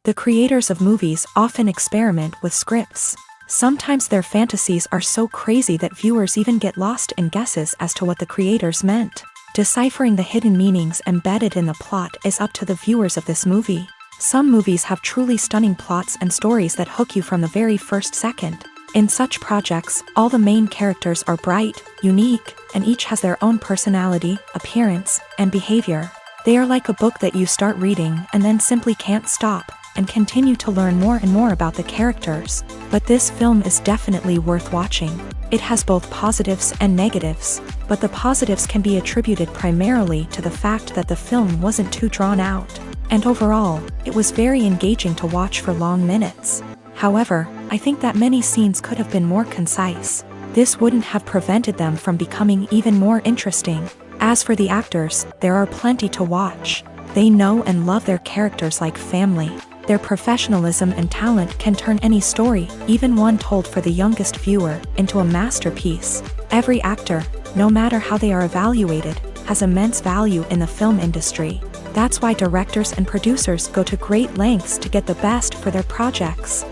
The creators of movies often experiment with scripts. Sometimes their fantasies are so crazy that viewers even get lost in guesses as to what the creators meant. Deciphering the hidden meanings embedded in the plot is up to the viewers of this movie. Some movies have truly stunning plots and stories that hook you from the very first second. In such projects, all the main characters are bright, unique, and each has their own personality, appearance, and behavior. They are like a book that you start reading and then simply can't stop, and continue to learn more and more about the characters. But this film is definitely worth watching. It has both positives and negatives, but the positives can be attributed primarily to the fact that the film wasn't too drawn out, and overall, it was very engaging to watch for long minutes. However, I think that many scenes could have been more concise. This wouldn't have prevented them from becoming even more interesting. As for the actors, there are plenty to watch. They know and love their characters like family. Their professionalism and talent can turn any story, even one told for the youngest viewer, into a masterpiece. Every actor, no matter how they are evaluated, has immense value in the film industry. That's why directors and producers go to great lengths to get the best for their projects.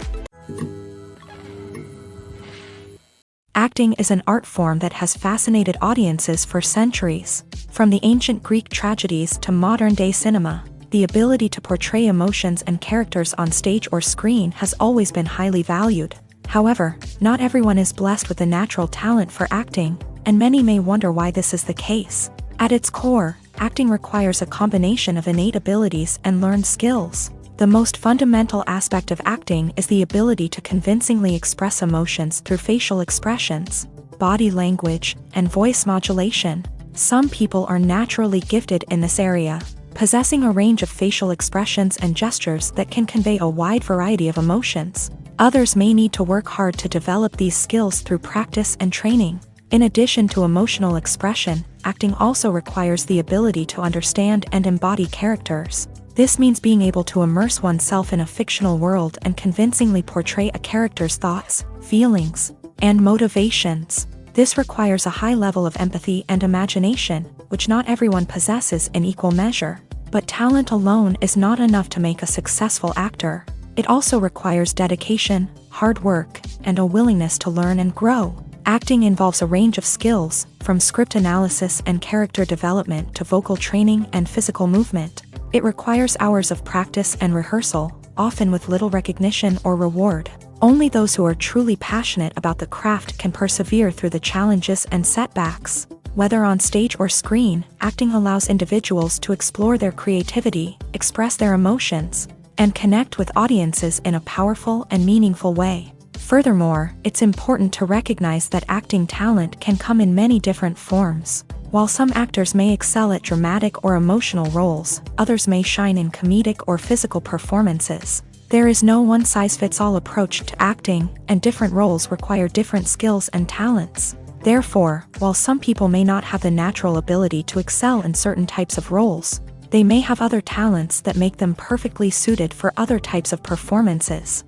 Acting is an art form that has fascinated audiences for centuries. From the ancient Greek tragedies to modern-day cinema, the ability to portray emotions and characters on stage or screen has always been highly valued. However, not everyone is blessed with the natural talent for acting, and many may wonder why this is the case. At its core, acting requires a combination of innate abilities and learned skills. The most fundamental aspect of acting is the ability to convincingly express emotions through facial expressions, body language, and voice modulation. Some people are naturally gifted in this area, possessing a range of facial expressions and gestures that can convey a wide variety of emotions. Others may need to work hard to develop these skills through practice and training. In addition to emotional expression, acting also requires the ability to understand and embody characters. This means being able to immerse oneself in a fictional world and convincingly portray a character's thoughts, feelings, and motivations. This requires a high level of empathy and imagination, which not everyone possesses in equal measure. But talent alone is not enough to make a successful actor. It also requires dedication, hard work, and a willingness to learn and grow. Acting involves a range of skills, from script analysis and character development to vocal training and physical movement. It requires hours of practice and rehearsal, often with little recognition or reward. Only those who are truly passionate about the craft can persevere through the challenges and setbacks. Whether on stage or screen, acting allows individuals to explore their creativity, express their emotions, and connect with audiences in a powerful and meaningful way. Furthermore, it's important to recognize that acting talent can come in many different forms. While some actors may excel at dramatic or emotional roles, others may shine in comedic or physical performances. There is no one-size-fits-all approach to acting, and different roles require different skills and talents. Therefore, while some people may not have the natural ability to excel in certain types of roles, they may have other talents that make them perfectly suited for other types of performances.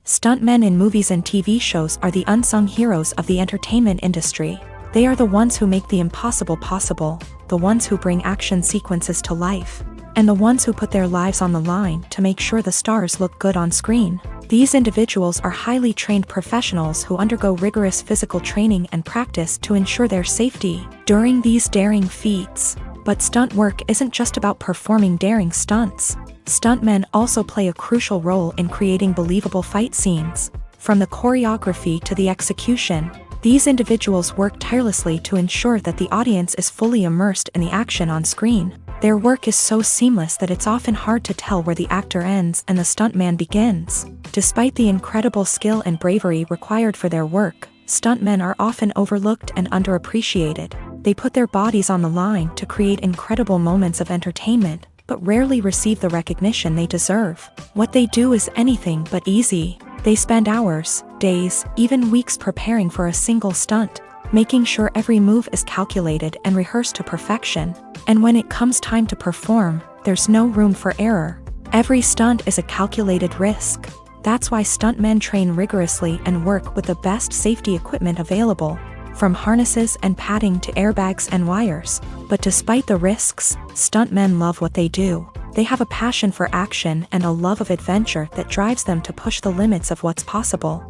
Stuntmen in movies and TV shows are the unsung heroes of the entertainment industry. They are the ones who make the impossible possible, the ones who bring action sequences to life, and the ones who put their lives on the line to make sure the stars look good on screen. These individuals are highly trained professionals who undergo rigorous physical training and practice to ensure their safety. During these daring feats, But stunt work isn't just about performing daring stunts. Stuntmen also play a crucial role in creating believable fight scenes. From the choreography to the execution, these individuals work tirelessly to ensure that the audience is fully immersed in the action on screen. Their work is so seamless that it's often hard to tell where the actor ends and the stuntman begins. Despite the incredible skill and bravery required for their work, stuntmen are often overlooked and underappreciated. They put their bodies on the line to create incredible moments of entertainment, but rarely receive the recognition they deserve. What they do is anything but easy. They spend hours, days, even weeks preparing for a single stunt, making sure every move is calculated and rehearsed to perfection. And when it comes time to perform, there's no room for error. Every stunt is a calculated risk. That's why stuntmen train rigorously and work with the best safety equipment available, from harnesses and padding to airbags and wires. But despite the risks, stuntmen love what they do. They have a passion for action and a love of adventure that drives them to push the limits of what's possible.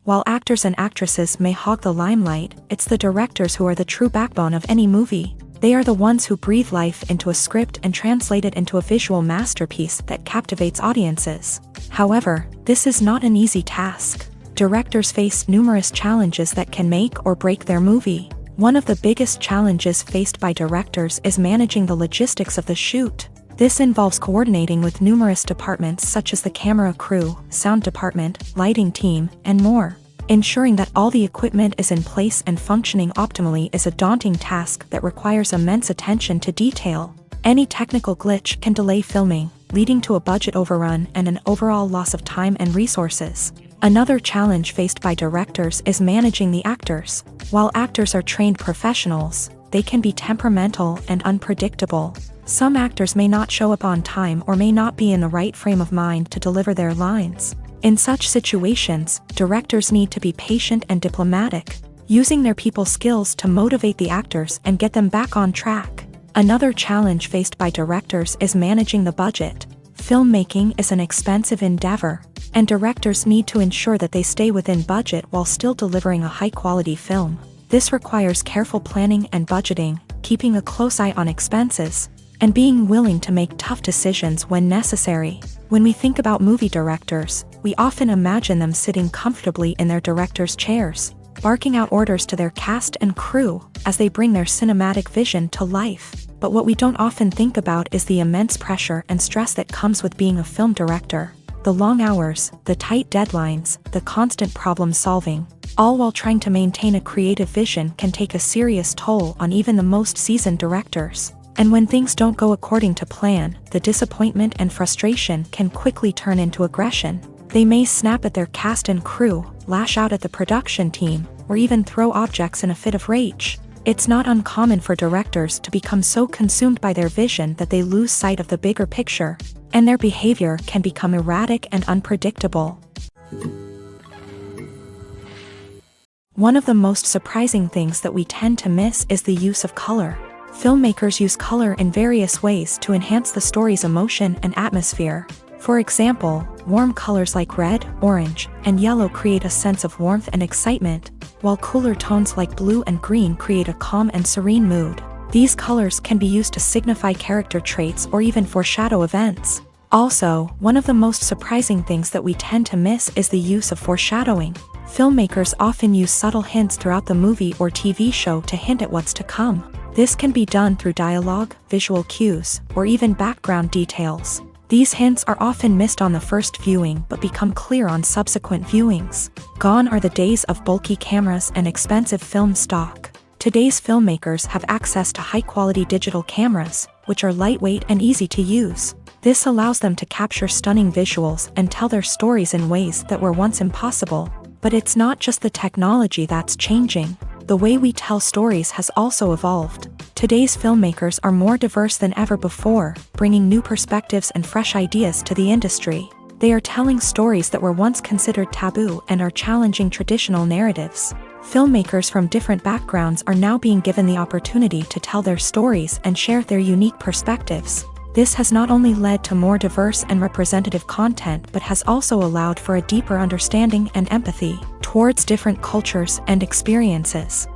While actors and actresses may hog the limelight, it's the directors who are the true backbone of any movie. They are the ones who breathe life into a script and translate it into a visual masterpiece that captivates audiences. However, this is not an easy task. Directors face numerous challenges that can make or break their movie. One of the biggest challenges faced by directors is managing the logistics of the shoot. This involves coordinating with numerous departments such as the camera crew, sound department, lighting team, and more. Ensuring that all the equipment is in place and functioning optimally is a daunting task that requires immense attention to detail. Any technical glitch can delay filming, leading to a budget overrun and an overall loss of time and resources. Another challenge faced by directors is managing the actors. While actors are trained professionals, they can be temperamental and unpredictable. Some actors may not show up on time or may not be in the right frame of mind to deliver their lines. In such situations, directors need to be patient and diplomatic, using their people skills to motivate the actors and get them back on track. Another challenge faced by directors is managing the budget. Filmmaking is an expensive endeavor, and directors need to ensure that they stay within budget while still delivering a high-quality film. This requires careful planning and budgeting, keeping a close eye on expenses, and being willing to make tough decisions when necessary. When we think about movie directors, we often imagine them sitting comfortably in their director's chairs, barking out orders to their cast and crew as they bring their cinematic vision to life. But what we don't often think about is the immense pressure and stress that comes with being a film director. The long hours, the tight deadlines, the constant problem solving, all while trying to maintain a creative vision can take a serious toll on even the most seasoned directors. And when things don't go according to plan, the disappointment and frustration can quickly turn into aggression. They may snap at their cast and crew, lash out at the production team, or even throw objects in a fit of rage. It's not uncommon for directors to become so consumed by their vision that they lose sight of the bigger picture, and their behavior can become erratic and unpredictable. One of the most surprising things that we tend to miss is the use of color. Filmmakers use color in various ways to enhance the story's emotion and atmosphere. For example, warm colors like red, orange, and yellow create a sense of warmth and excitement, while cooler tones like blue and green create a calm and serene mood. These colors can be used to signify character traits or even foreshadow events. Also, one of the most surprising things that we tend to miss is the use of foreshadowing. Filmmakers often use subtle hints throughout the movie or TV show to hint at what's to come. This can be done through dialogue, visual cues, or even background details. These hints are often missed on the first viewing but become clear on subsequent viewings. Gone are the days of bulky cameras and expensive film stock. Today's filmmakers have access to high-quality digital cameras, which are lightweight and easy to use. This allows them to capture stunning visuals and tell their stories in ways that were once impossible. But it's not just the technology that's changing. The way we tell stories has also evolved. Today's filmmakers are more diverse than ever before, bringing new perspectives and fresh ideas to the industry. They are telling stories that were once considered taboo and are challenging traditional narratives. Filmmakers from different backgrounds are now being given the opportunity to tell their stories and share their unique perspectives. This has not only led to more diverse and representative content but has also allowed for a deeper understanding and empathy towards different cultures and experiences.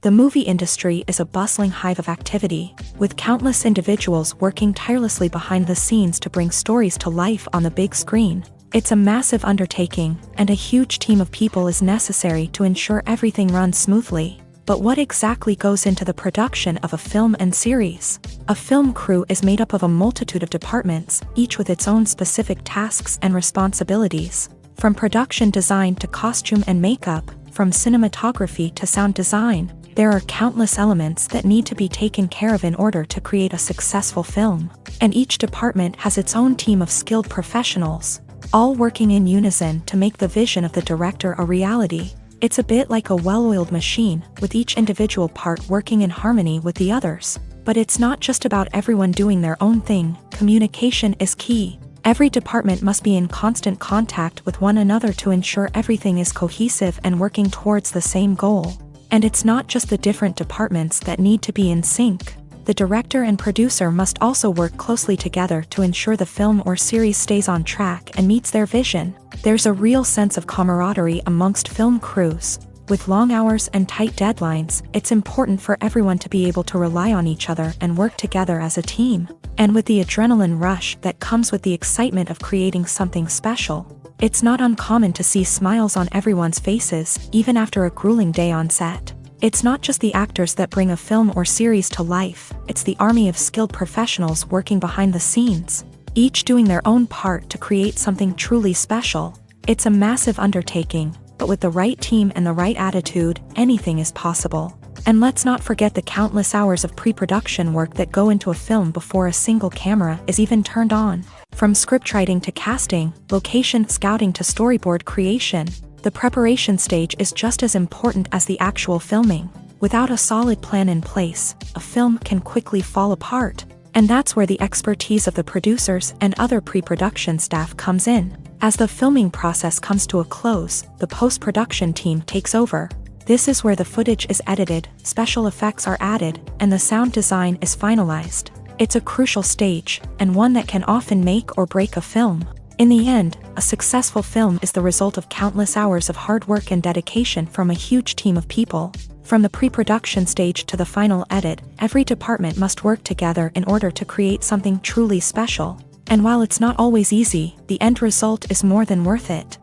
The movie industry is a bustling hive of activity, with countless individuals working tirelessly behind the scenes to bring stories to life on the big screen. It's a massive undertaking, and a huge team of people is necessary to ensure everything runs smoothly. But what exactly goes into the production of a film and series? A film crew is made up of a multitude of departments, each with its own specific tasks and responsibilities. From production design to costume and makeup, from cinematography to sound design, there are countless elements that need to be taken care of in order to create a successful film. And each department has its own team of skilled professionals, all working in unison to make the vision of the director a reality. It's a bit like a well-oiled machine, with each individual part working in harmony with the others. But it's not just about everyone doing their own thing. Communication is key. Every department must be in constant contact with one another to ensure everything is cohesive and working towards the same goal. And it's not just the different departments that need to be in sync. The director and producer must also work closely together to ensure the film or series stays on track and meets their vision. There's a real sense of camaraderie amongst film crews. With long hours and tight deadlines, it's important for everyone to be able to rely on each other and work together as a team. And with the adrenaline rush that comes with the excitement of creating something special, it's not uncommon to see smiles on everyone's faces, even after a grueling day on set. It's not just the actors that bring a film or series to life, it's the army of skilled professionals working behind the scenes, each doing their own part to create something truly special. It's a massive undertaking, but with the right team and the right attitude, anything is possible. And let's not forget the countless hours of pre-production work that go into a film before a single camera is even turned on. From scriptwriting to casting, location scouting to storyboard creation, the preparation stage is just as important as the actual filming. Without a solid plan in place, a film can quickly fall apart. And that's where the expertise of the producers and other pre-production staff comes in. As the filming process comes to a close, the post-production team takes over. This is where the footage is edited, special effects are added, and the sound design is finalized. It's a crucial stage, and one that can often make or break a film. In the end, a successful film is the result of countless hours of hard work and dedication from a huge team of people. From the pre-production stage to the final edit, every department must work together in order to create something truly special. And while it's not always easy, the end result is more than worth it.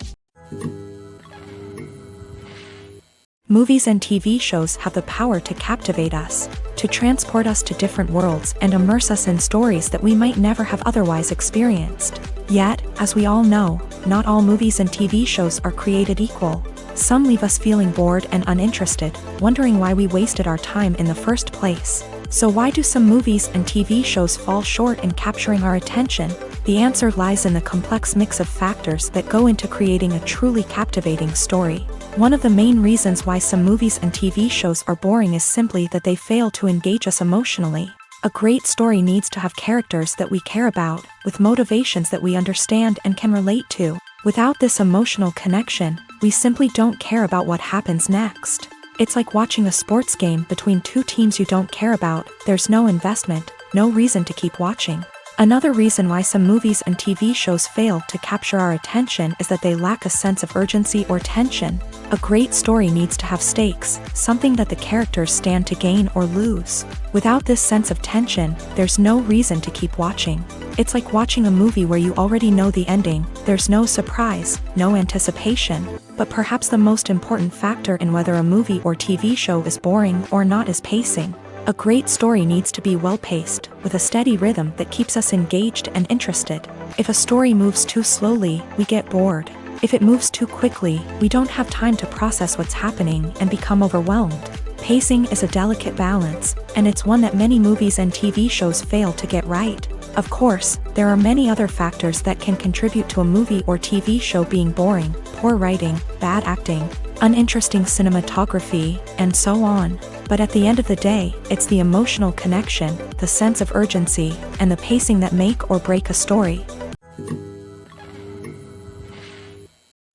Movies and TV shows have the power to captivate us, to transport us to different worlds and immerse us in stories that we might never have otherwise experienced. Yet, as we all know, not all movies and TV shows are created equal. Some leave us feeling bored and uninterested, wondering why we wasted our time in the first place. So why do some movies and TV shows fall short in capturing our attention? The answer lies in the complex mix of factors that go into creating a truly captivating story. One of the main reasons why some movies and TV shows are boring is simply that they fail to engage us emotionally. A great story needs to have characters that we care about, with motivations that we understand and can relate to. Without this emotional connection, we simply don't care about what happens next. It's like watching a sports game between two teams you don't care about. There's no investment, no reason to keep watching. Another reason why some movies and TV shows fail to capture our attention is that they lack a sense of urgency or tension. A great story needs to have stakes, something that the characters stand to gain or lose. Without this sense of tension, there's no reason to keep watching. It's like watching a movie where you already know the ending. There's no surprise, no anticipation. But perhaps the most important factor in whether a movie or TV show is boring or not is pacing. A great story needs to be well-paced, with a steady rhythm that keeps us engaged and interested. If a story moves too slowly, we get bored. If it moves too quickly, we don't have time to process what's happening and become overwhelmed. Pacing is a delicate balance, and it's one that many movies and TV shows fail to get right. Of course, there are many other factors that can contribute to a movie or TV show being boring: poor writing, bad acting, uninteresting cinematography, and so on. But at the end of the day, it's the emotional connection, the sense of urgency, and the pacing that make or break a story.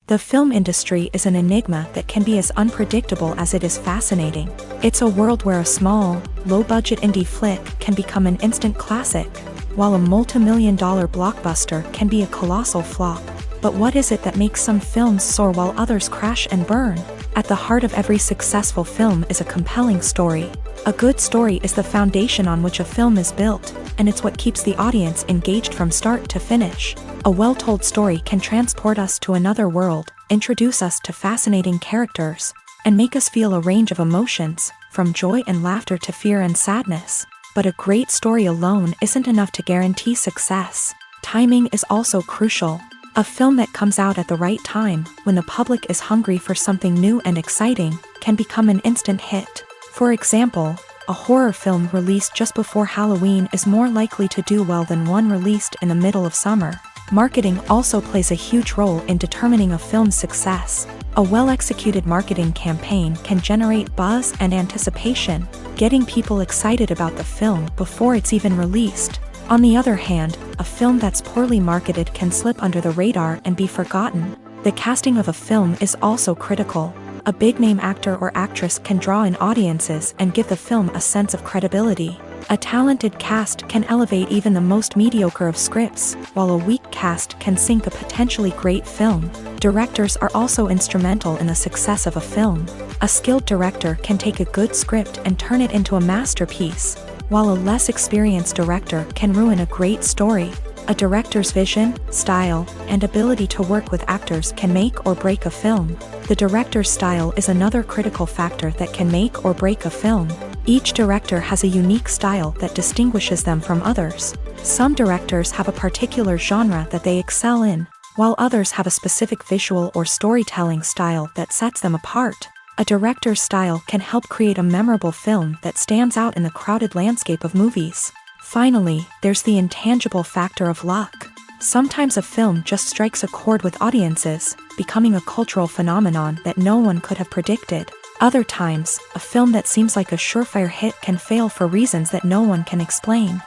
The film industry is an enigma that can be as unpredictable as it is fascinating. It's a world where a small, low-budget indie flick can become an instant classic, while a multi-million-dollar blockbuster can be a colossal flop. But what is it that makes some films soar while others crash and burn? At the heart of every successful film is a compelling story. A good story is the foundation on which a film is built, and it's what keeps the audience engaged from start to finish. A well-told story can transport us to another world, introduce us to fascinating characters, and make us feel a range of emotions, from joy and laughter to fear and sadness. But a great story alone isn't enough to guarantee success. Timing is also crucial. A film that comes out at the right time, when the public is hungry for something new and exciting, can become an instant hit. For example, a horror film released just before Halloween is more likely to do well than one released in the middle of summer. Marketing also plays a huge role in determining a film's success. A well-executed marketing campaign can generate buzz and anticipation, getting people excited about the film before it's even released. On the other hand, a film that's poorly marketed can slip under the radar and be forgotten. The casting of a film is also critical. A big-name actor or actress can draw in audiences and give the film a sense of credibility. A talented cast can elevate even the most mediocre of scripts, while a weak cast can sink a potentially great film. Directors are also instrumental in the success of a film. A skilled director can take a good script and turn it into a masterpiece, while a less experienced director can ruin a great story. A director's vision, style, and ability to work with actors can make or break a film. The director's style is another critical factor that can make or break a film. Each director has a unique style that distinguishes them from others. Some directors have a particular genre that they excel in, while others have a specific visual or storytelling style that sets them apart. A director's style can help create a memorable film that stands out in the crowded landscape of movies. Finally, there's the intangible factor of luck. Sometimes a film just strikes a chord with audiences, becoming a cultural phenomenon that no one could have predicted. Other times, a film that seems like a surefire hit can fail for reasons that no one can explain.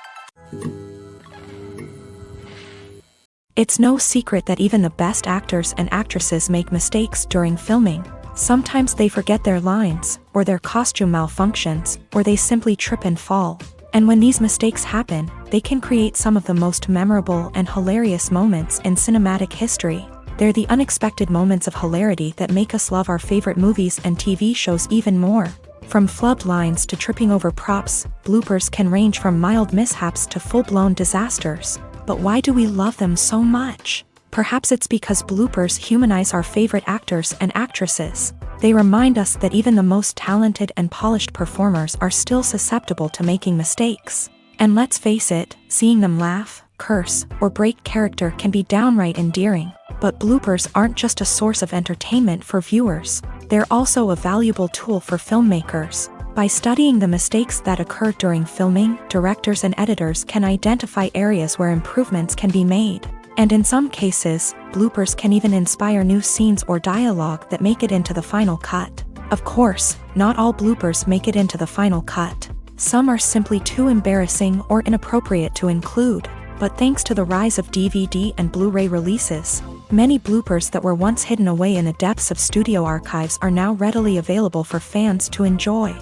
It's no secret that even the best actors and actresses make mistakes during filming. Sometimes they forget their lines, or their costume malfunctions, or they simply trip and fall. And when these mistakes happen, they can create some of the most memorable and hilarious moments in cinematic history. They're the unexpected moments of hilarity that make us love our favorite movies and TV shows even more. From flubbed lines to tripping over props, bloopers can range from mild mishaps to full-blown disasters. But why do we love them so much? Perhaps it's because bloopers humanize our favorite actors and actresses. They remind us that even the most talented and polished performers are still susceptible to making mistakes. And let's face it, seeing them laugh, curse, or break character can be downright endearing. But bloopers aren't just a source of entertainment for viewers. They're also a valuable tool for filmmakers. By studying the mistakes that occur during filming, directors and editors can identify areas where improvements can be made. And in some cases, bloopers can even inspire new scenes or dialogue that make it into the final cut. Of course, not all bloopers make it into the final cut. Some are simply too embarrassing or inappropriate to include. But thanks to the rise of DVD and Blu-ray releases, many bloopers that were once hidden away in the depths of studio archives are now readily available for fans to enjoy.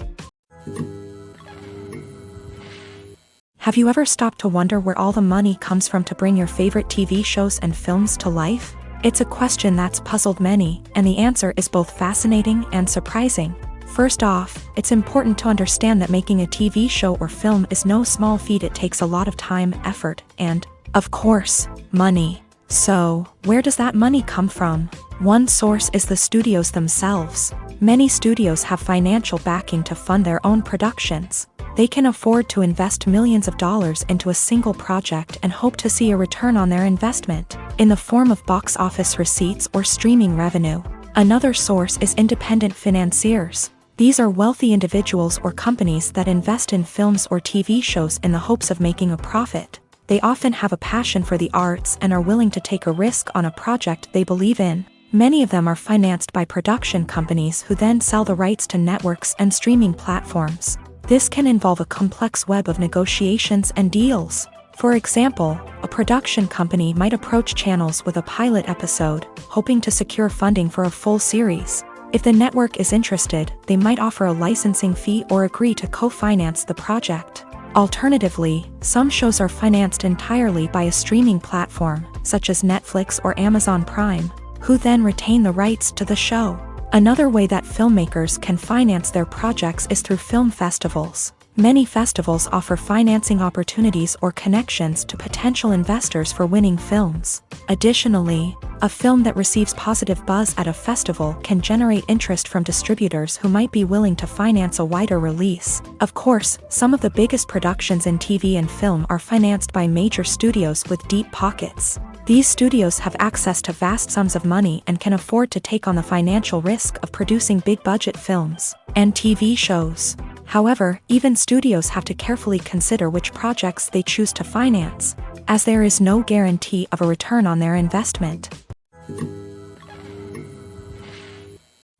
Have you ever stopped to wonder where all the money comes from to bring your favorite TV shows and films to life? It's a question that's puzzled many, and the answer is both fascinating and surprising. First off, it's important to understand that making a TV show or film is no small feat. It takes a lot of time, effort, and, of course, money. So, where does that money come from? One source is the studios themselves. Many studios have financial backing to fund their own productions. They can afford to invest millions of dollars into a single project and hope to see a return on their investment, in the form of box office receipts or streaming revenue. Another source is independent financiers. These are wealthy individuals or companies that invest in films or TV shows in the hopes of making a profit. They often have a passion for the arts and are willing to take a risk on a project they believe in. Many of them are financed by production companies who then sell the rights to networks and streaming platforms. This can involve a complex web of negotiations and deals. For example, a production company might approach channels with a pilot episode, hoping to secure funding for a full series. If the network is interested, they might offer a licensing fee or agree to co-finance the project. Alternatively, some shows are financed entirely by a streaming platform, such as Netflix or Amazon Prime, who then retain the rights to the show. Another way that filmmakers can finance their projects is through film festivals. Many festivals offer financing opportunities or connections to potential investors for winning films. Additionally, a film that receives positive buzz at a festival can generate interest from distributors who might be willing to finance a wider release. Of course, some of the biggest productions in TV and film are financed by major studios with deep pockets. These studios have access to vast sums of money and can afford to take on the financial risk of producing big-budget films and TV shows. However, even studios have to carefully consider which projects they choose to finance, as there is no guarantee of a return on their investment.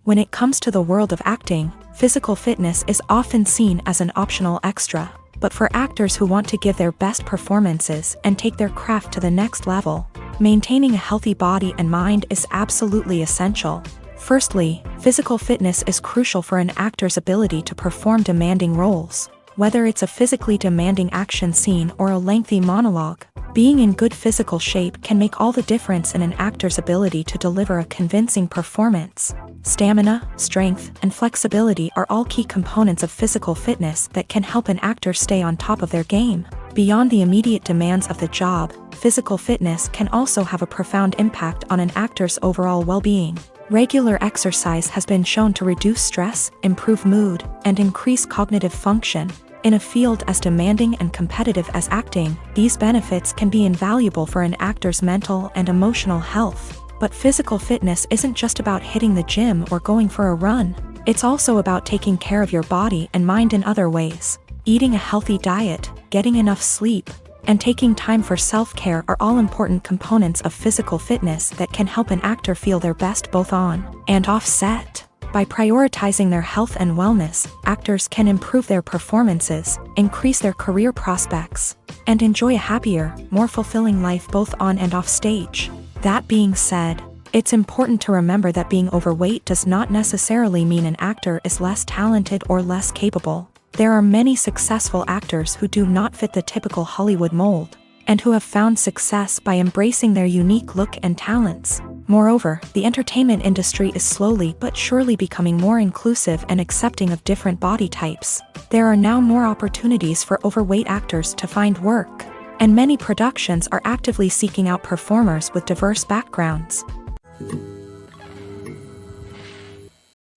When it comes to the world of acting, physical fitness is often seen as an optional extra. But for actors who want to give their best performances and take their craft to the next level, maintaining a healthy body and mind is absolutely essential. Firstly, physical fitness is crucial for an actor's ability to perform demanding roles. Whether it's a physically demanding action scene or a lengthy monologue, being in good physical shape can make all the difference in an actor's ability to deliver a convincing performance. Stamina, strength, and flexibility are all key components of physical fitness that can help an actor stay on top of their game. Beyond the immediate demands of the job, physical fitness can also have a profound impact on an actor's overall well-being. Regular exercise has been shown to reduce stress, improve mood, and increase cognitive function. In a field as demanding and competitive as acting, these benefits can be invaluable for an actor's mental and emotional health. But physical fitness isn't just about hitting the gym or going for a run. It's also about taking care of your body and mind in other ways. Eating a healthy diet, getting enough sleep, and taking time for self-care are all important components of physical fitness that can help an actor feel their best both on and off set. By prioritizing their health and wellness, actors can improve their performances, increase their career prospects, and enjoy a happier, more fulfilling life both on and off stage. That being said, it's important to remember that being overweight does not necessarily mean an actor is less talented or less capable. There are many successful actors who do not fit the typical Hollywood mold, and who have found success by embracing their unique look and talents. Moreover, the entertainment industry is slowly but surely becoming more inclusive and accepting of different body types. There are now more opportunities for overweight actors to find work, and many productions are actively seeking out performers with diverse backgrounds.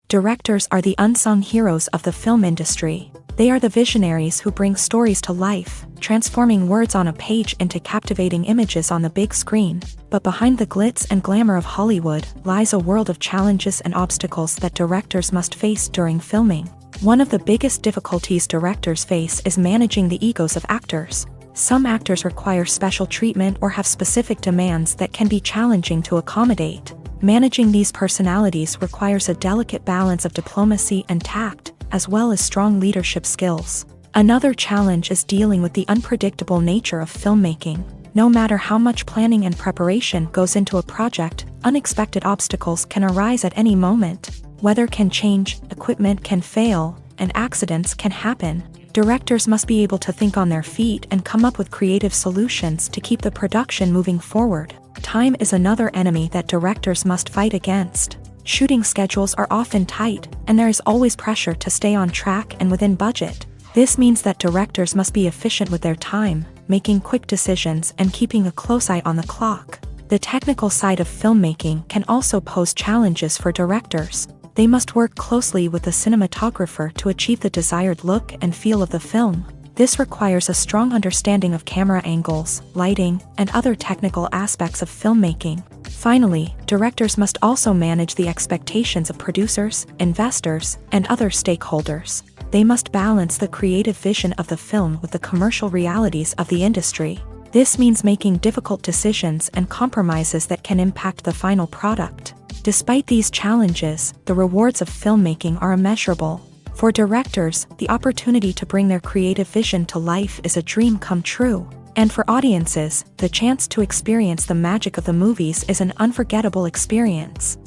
Directors are the unsung heroes of the film industry. They are the visionaries who bring stories to life, transforming words on a page into captivating images on the big screen. But behind the glitz and glamour of Hollywood lies a world of challenges and obstacles that directors must face during filming. One of the biggest difficulties directors face is managing the egos of actors. Some actors require special treatment or have specific demands that can be challenging to accommodate. Managing these personalities requires a delicate balance of diplomacy and tact, as well as strong leadership skills. Another challenge is dealing with the unpredictable nature of filmmaking. No matter how much planning and preparation goes into a project, unexpected obstacles can arise at any moment. Weather can change, equipment can fail, and accidents can happen. Directors must be able to think on their feet and come up with creative solutions to keep the production moving forward. Time is another enemy that directors must fight against. Shooting schedules are often tight, and there is always pressure to stay on track and within budget. This means that directors must be efficient with their time, making quick decisions and keeping a close eye on the clock. The technical side of filmmaking can also pose challenges for directors. They must work closely with the cinematographer to achieve the desired look and feel of the film. This requires a strong understanding of camera angles, lighting, and other technical aspects of filmmaking. Finally, directors must also manage the expectations of producers, investors, and other stakeholders. They must balance the creative vision of the film with the commercial realities of the industry. This means making difficult decisions and compromises that can impact the final product. Despite these challenges, the rewards of filmmaking are immeasurable. For directors, the opportunity to bring their creative vision to life is a dream come true. And for audiences, the chance to experience the magic of the movies is an unforgettable experience.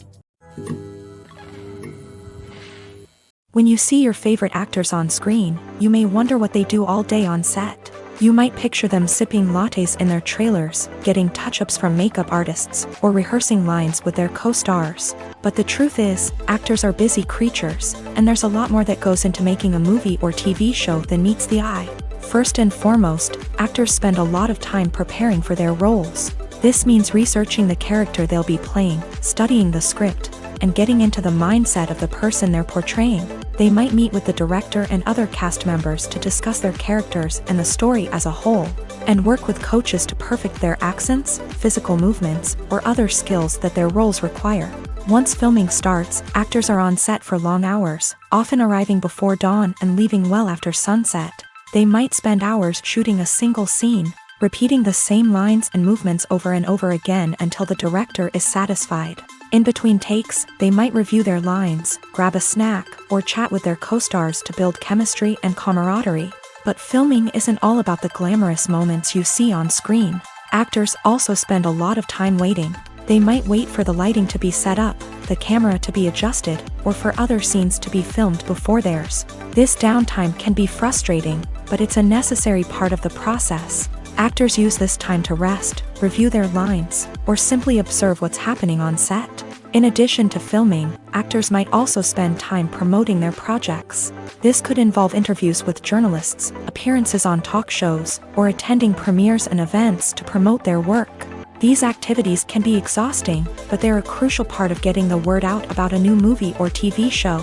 When you see your favorite actors on screen, you may wonder what they do all day on set. You might picture them sipping lattes in their trailers, getting touch-ups from makeup artists, or rehearsing lines with their co-stars. But the truth is, actors are busy creatures, and there's a lot more that goes into making a movie or TV show than meets the eye. First and foremost, actors spend a lot of time preparing for their roles. This means researching the character they'll be playing, studying the script, and getting into the mindset of the person they're portraying. They might meet with the director and other cast members to discuss their characters and the story as a whole, and work with coaches to perfect their accents, physical movements, or other skills that their roles require. Once filming starts, actors are on set for long hours, often arriving before dawn and leaving well after sunset. They might spend hours shooting a single scene, repeating the same lines and movements over and over again until the director is satisfied. In between takes, they might review their lines, grab a snack, or chat with their co-stars to build chemistry and camaraderie. But filming isn't all about the glamorous moments you see on screen. Actors also spend a lot of time waiting. They might wait for the lighting to be set up, the camera to be adjusted, or for other scenes to be filmed before theirs. This downtime can be frustrating, but it's a necessary part of the process. Actors use this time to rest, review their lines, or simply observe what's happening on set. In addition to filming, actors might also spend time promoting their projects. This could involve interviews with journalists, appearances on talk shows, or attending premieres and events to promote their work. These activities can be exhausting, but they're a crucial part of getting the word out about a new movie or TV show.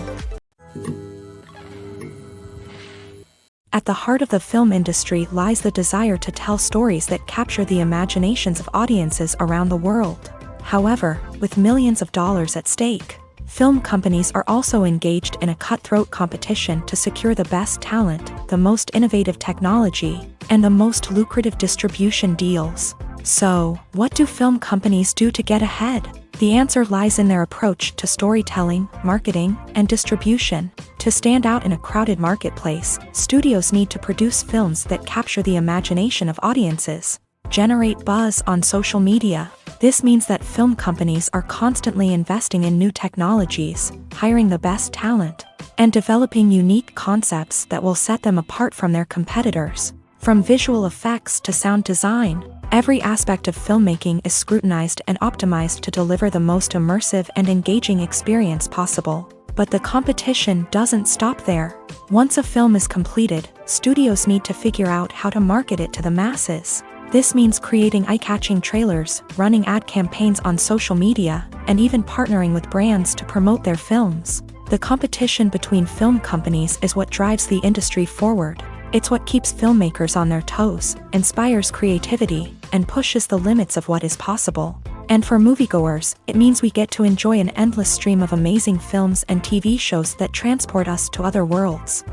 At the heart of the film industry lies the desire to tell stories that capture the imaginations of audiences around the world. However, with millions of dollars at stake, film companies are also engaged in a cutthroat competition to secure the best talent, the most innovative technology, and the most lucrative distribution deals. So, what do film companies do to get ahead? The answer lies in their approach to storytelling, marketing, and distribution. To stand out in a crowded marketplace, studios need to produce films that capture the imagination of audiences, generate buzz on social media. This means that film companies are constantly investing in new technologies, hiring the best talent, and developing unique concepts that will set them apart from their competitors. From visual effects to sound design, every aspect of filmmaking is scrutinized and optimized to deliver the most immersive and engaging experience possible. But the competition doesn't stop there. Once a film is completed, studios need to figure out how to market it to the masses. This means creating eye-catching trailers, running ad campaigns on social media, and even partnering with brands to promote their films. The competition between film companies is what drives the industry forward. It's what keeps filmmakers on their toes, inspires creativity, and pushes the limits of what is possible. And for moviegoers, it means we get to enjoy an endless stream of amazing films and TV shows that transport us to other worlds.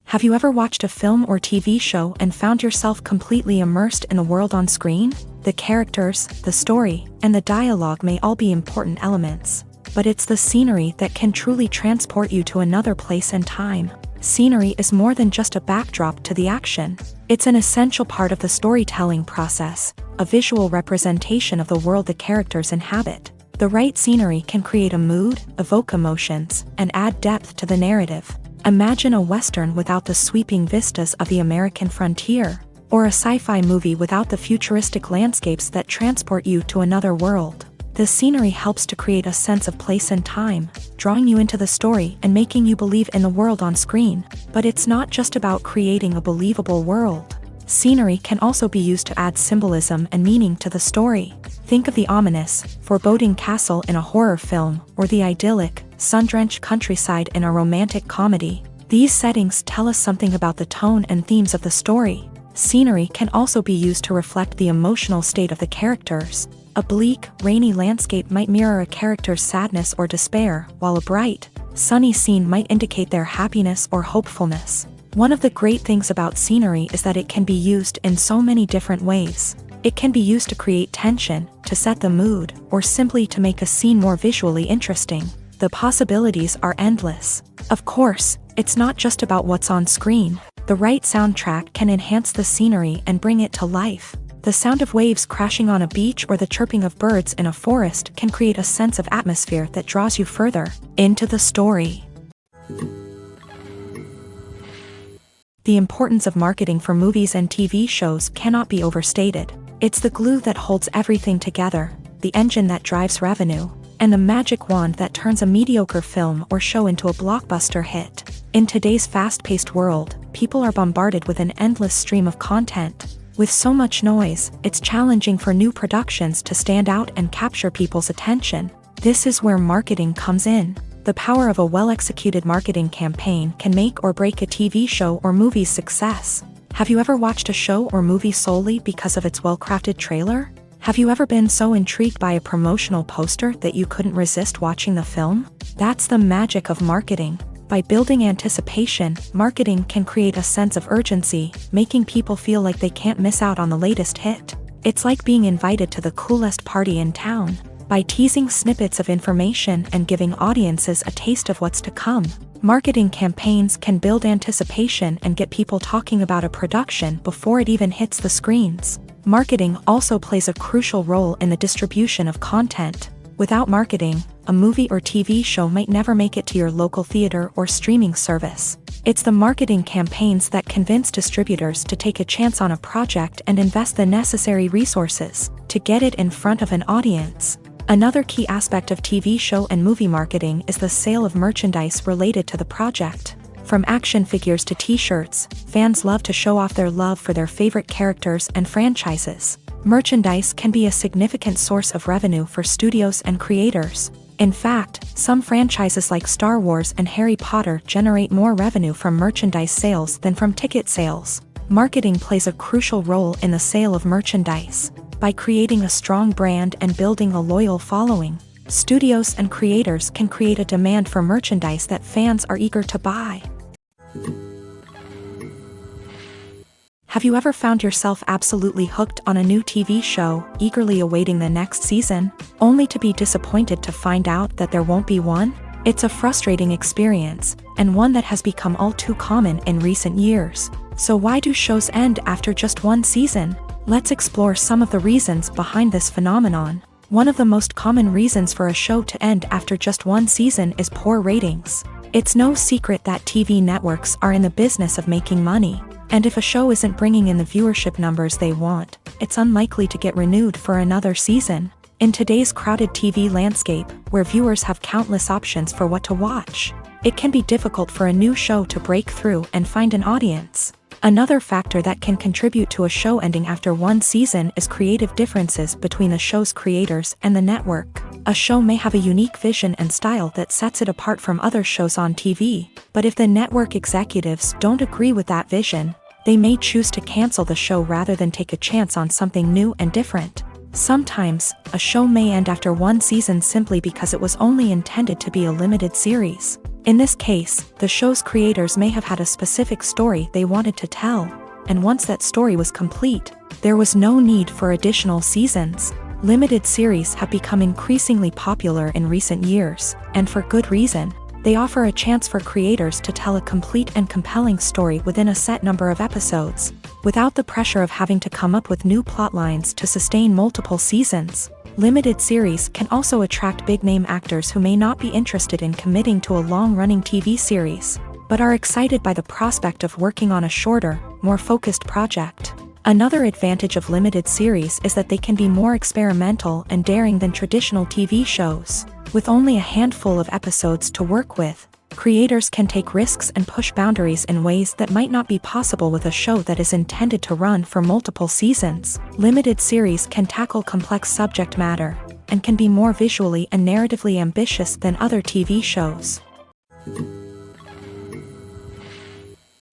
Have you ever watched a film or TV show and found yourself completely immersed in the world on screen? The characters, the story, and the dialogue may all be important elements, but it's the scenery that can truly transport you to another place and time. Scenery is more than just a backdrop to the action. It's an essential part of the storytelling process, a visual representation of the world the characters inhabit. The right scenery can create a mood, evoke emotions, and add depth to the narrative. Imagine a Western without the sweeping vistas of the American frontier, or a sci-fi movie without the futuristic landscapes that transport you to another world. The scenery helps to create a sense of place and time, drawing you into the story and making you believe in the world on screen. But it's not just about creating a believable world. Scenery can also be used to add symbolism and meaning to the story. Think of the ominous, foreboding castle in a horror film, or the idyllic, sun-drenched countryside in a romantic comedy. These settings tell us something about the tone and themes of the story. Scenery can also be used to reflect the emotional state of the characters. A bleak, rainy landscape might mirror a character's sadness or despair, while a bright, sunny scene might indicate their happiness or hopefulness. One of the great things about scenery is that it can be used in so many different ways. It can be used to create tension, to set the mood, or simply to make a scene more visually interesting. The possibilities are endless. Of course, it's not just about what's on screen. The right soundtrack can enhance the scenery and bring it to life. The sound of waves crashing on a beach or the chirping of birds in a forest can create a sense of atmosphere that draws you further into the story. The importance of marketing for movies and TV shows cannot be overstated. It's the glue that holds everything together, the engine that drives revenue, and the magic wand that turns a mediocre film or show into a blockbuster hit. In today's fast-paced world, people are bombarded with an endless stream of content. With so much noise, it's challenging for new productions to stand out and capture people's attention. This is where marketing comes in. The power of a well-executed marketing campaign can make or break a TV show or movie's success. Have you ever watched a show or movie solely because of its well-crafted trailer? Have you ever been so intrigued by a promotional poster that you couldn't resist watching the film? That's the magic of marketing. By building anticipation, marketing can create a sense of urgency, making people feel like they can't miss out on the latest hit. It's like being invited to the coolest party in town. By teasing snippets of information and giving audiences a taste of what's to come, marketing campaigns can build anticipation and get people talking about a production before it even hits the screens. Marketing also plays a crucial role in the distribution of content. Without marketing, a movie or TV show might never make it to your local theater or streaming service. It's the marketing campaigns that convince distributors to take a chance on a project and invest the necessary resources to get it in front of an audience. Another key aspect of TV show and movie marketing is the sale of merchandise related to the project. From action figures to t-shirts, fans love to show off their love for their favorite characters and franchises. Merchandise can be a significant source of revenue for studios and creators. In fact, some franchises like Star Wars and Harry Potter generate more revenue from merchandise sales than from ticket sales. Marketing plays a crucial role in the sale of merchandise. By creating a strong brand and building a loyal following, studios and creators can create a demand for merchandise that fans are eager to buy. Have you ever found yourself absolutely hooked on a new TV show, eagerly awaiting the next season, only to be disappointed to find out that there won't be one? It's a frustrating experience, and one that has become all too common in recent years. So why do shows end after just one season? Let's explore some of the reasons behind this phenomenon. One of the most common reasons for a show to end after just one season is poor ratings. It's no secret that TV networks are in the business of making money, and if a show isn't bringing in the viewership numbers they want, it's unlikely to get renewed for another season. In today's crowded TV landscape, where viewers have countless options for what to watch, it can be difficult for a new show to break through and find an audience. Another factor that can contribute to a show ending after one season is creative differences between the show's creators and the network. A show may have a unique vision and style that sets it apart from other shows on TV, but if the network executives don't agree with that vision, they may choose to cancel the show rather than take a chance on something new and different. Sometimes, a show may end after one season simply because it was only intended to be a limited series. In this case, the show's creators may have had a specific story they wanted to tell, and once that story was complete, there was no need for additional seasons. Limited series have become increasingly popular in recent years, and for good reason. They offer a chance for creators to tell a complete and compelling story within a set number of episodes, without the pressure of having to come up with new plotlines to sustain multiple seasons. Limited series can also attract big-name actors who may not be interested in committing to a long-running TV series, but are excited by the prospect of working on a shorter, more focused project. Another advantage of limited series is that they can be more experimental and daring than traditional TV shows. With only a handful of episodes to work with, creators can take risks and push boundaries in ways that might not be possible with a show that is intended to run for multiple seasons. Limited series can tackle complex subject matter, and can be more visually and narratively ambitious than other TV shows.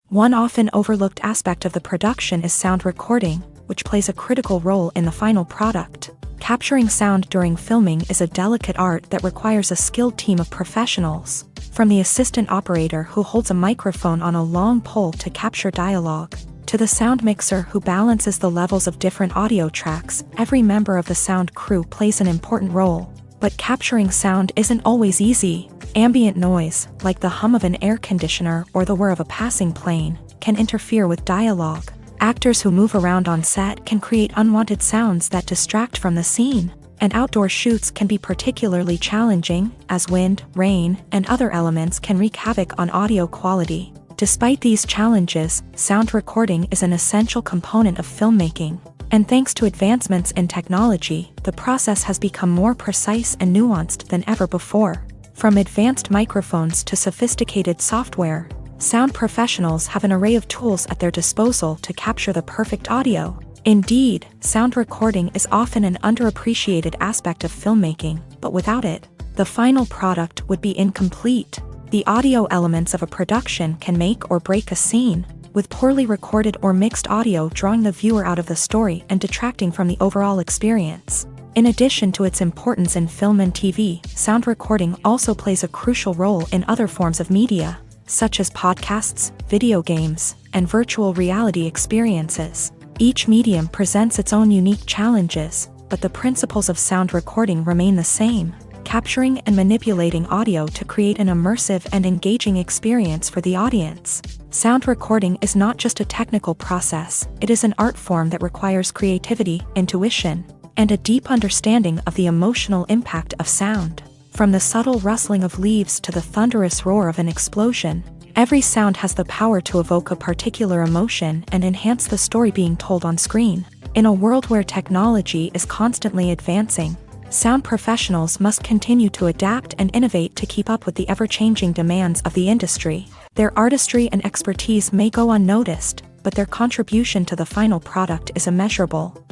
One often overlooked aspect of the production is sound recording, which plays a critical role in the final product. Capturing sound during filming is a delicate art that requires a skilled team of professionals. From the assistant operator who holds a microphone on a long pole to capture dialogue, to the sound mixer who balances the levels of different audio tracks, every member of the sound crew plays an important role. But capturing sound isn't always easy. Ambient noise, like the hum of an air conditioner or the whir of a passing plane, can interfere with dialogue. Actors who move around on set can create unwanted sounds that distract from the scene, and outdoor shoots can be particularly challenging, as wind, rain, and other elements can wreak havoc on audio quality. Despite these challenges, sound recording is an essential component of filmmaking, and thanks to advancements in technology, the process has become more precise and nuanced than ever before. From advanced microphones to sophisticated software, sound professionals have an array of tools at their disposal to capture the perfect audio. Indeed, sound recording is often an underappreciated aspect of filmmaking, but without it, the final product would be incomplete. The audio elements of a production can make or break a scene, with poorly recorded or mixed audio drawing the viewer out of the story and detracting from the overall experience. In addition to its importance in film and TV, sound recording also plays a crucial role in other forms of media, such as podcasts, video games, and virtual reality experiences. Each medium presents its own unique challenges, but the principles of sound recording remain the same, capturing and manipulating audio to create an immersive and engaging experience for the audience. Sound recording is not just a technical process, it is an art form that requires creativity, intuition, and a deep understanding of the emotional impact of sound. From the subtle rustling of leaves to the thunderous roar of an explosion, every sound has the power to evoke a particular emotion and enhance the story being told on screen. In a world where technology is constantly advancing, sound professionals must continue to adapt and innovate to keep up with the ever-changing demands of the industry. Their artistry and expertise may go unnoticed, but their contribution to the final product is immeasurable.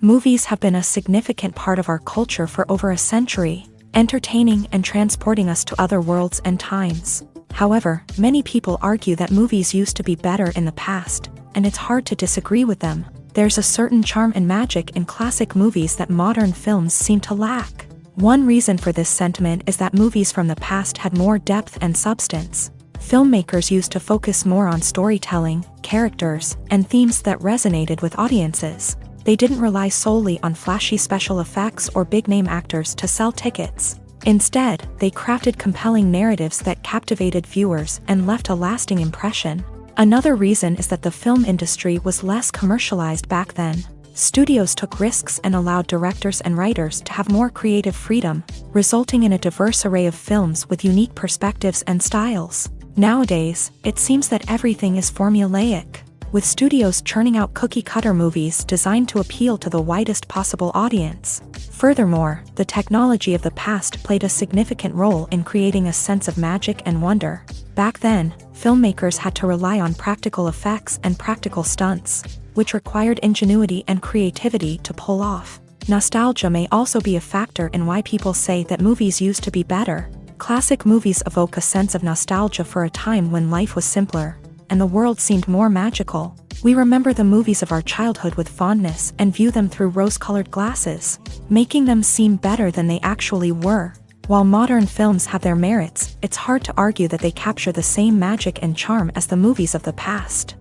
Movies have been a significant part of our culture for over a century, entertaining and transporting us to other worlds and times. However, many people argue that movies used to be better in the past, and it's hard to disagree with them. There's a certain charm and magic in classic movies that modern films seem to lack. One reason for this sentiment is that movies from the past had more depth and substance. Filmmakers used to focus more on storytelling, characters, and themes that resonated with audiences. They didn't rely solely on flashy special effects or big-name actors to sell tickets. Instead, they crafted compelling narratives that captivated viewers and left a lasting impression. Another reason is that the film industry was less commercialized back then. Studios took risks and allowed directors and writers to have more creative freedom, resulting in a diverse array of films with unique perspectives and styles. Nowadays, it seems that everything is formulaic, with studios churning out cookie-cutter movies designed to appeal to the widest possible audience. Furthermore, the technology of the past played a significant role in creating a sense of magic and wonder. Back then, filmmakers had to rely on practical effects and practical stunts, which required ingenuity and creativity to pull off. Nostalgia may also be a factor in why people say that movies used to be better. Classic movies evoke a sense of nostalgia for a time when life was simpler, and the world seemed more magical. We remember the movies of our childhood with fondness and view them through rose-colored glasses, making them seem better than they actually were. While modern films have their merits, it's hard to argue that they capture the same magic and charm as the movies of the past.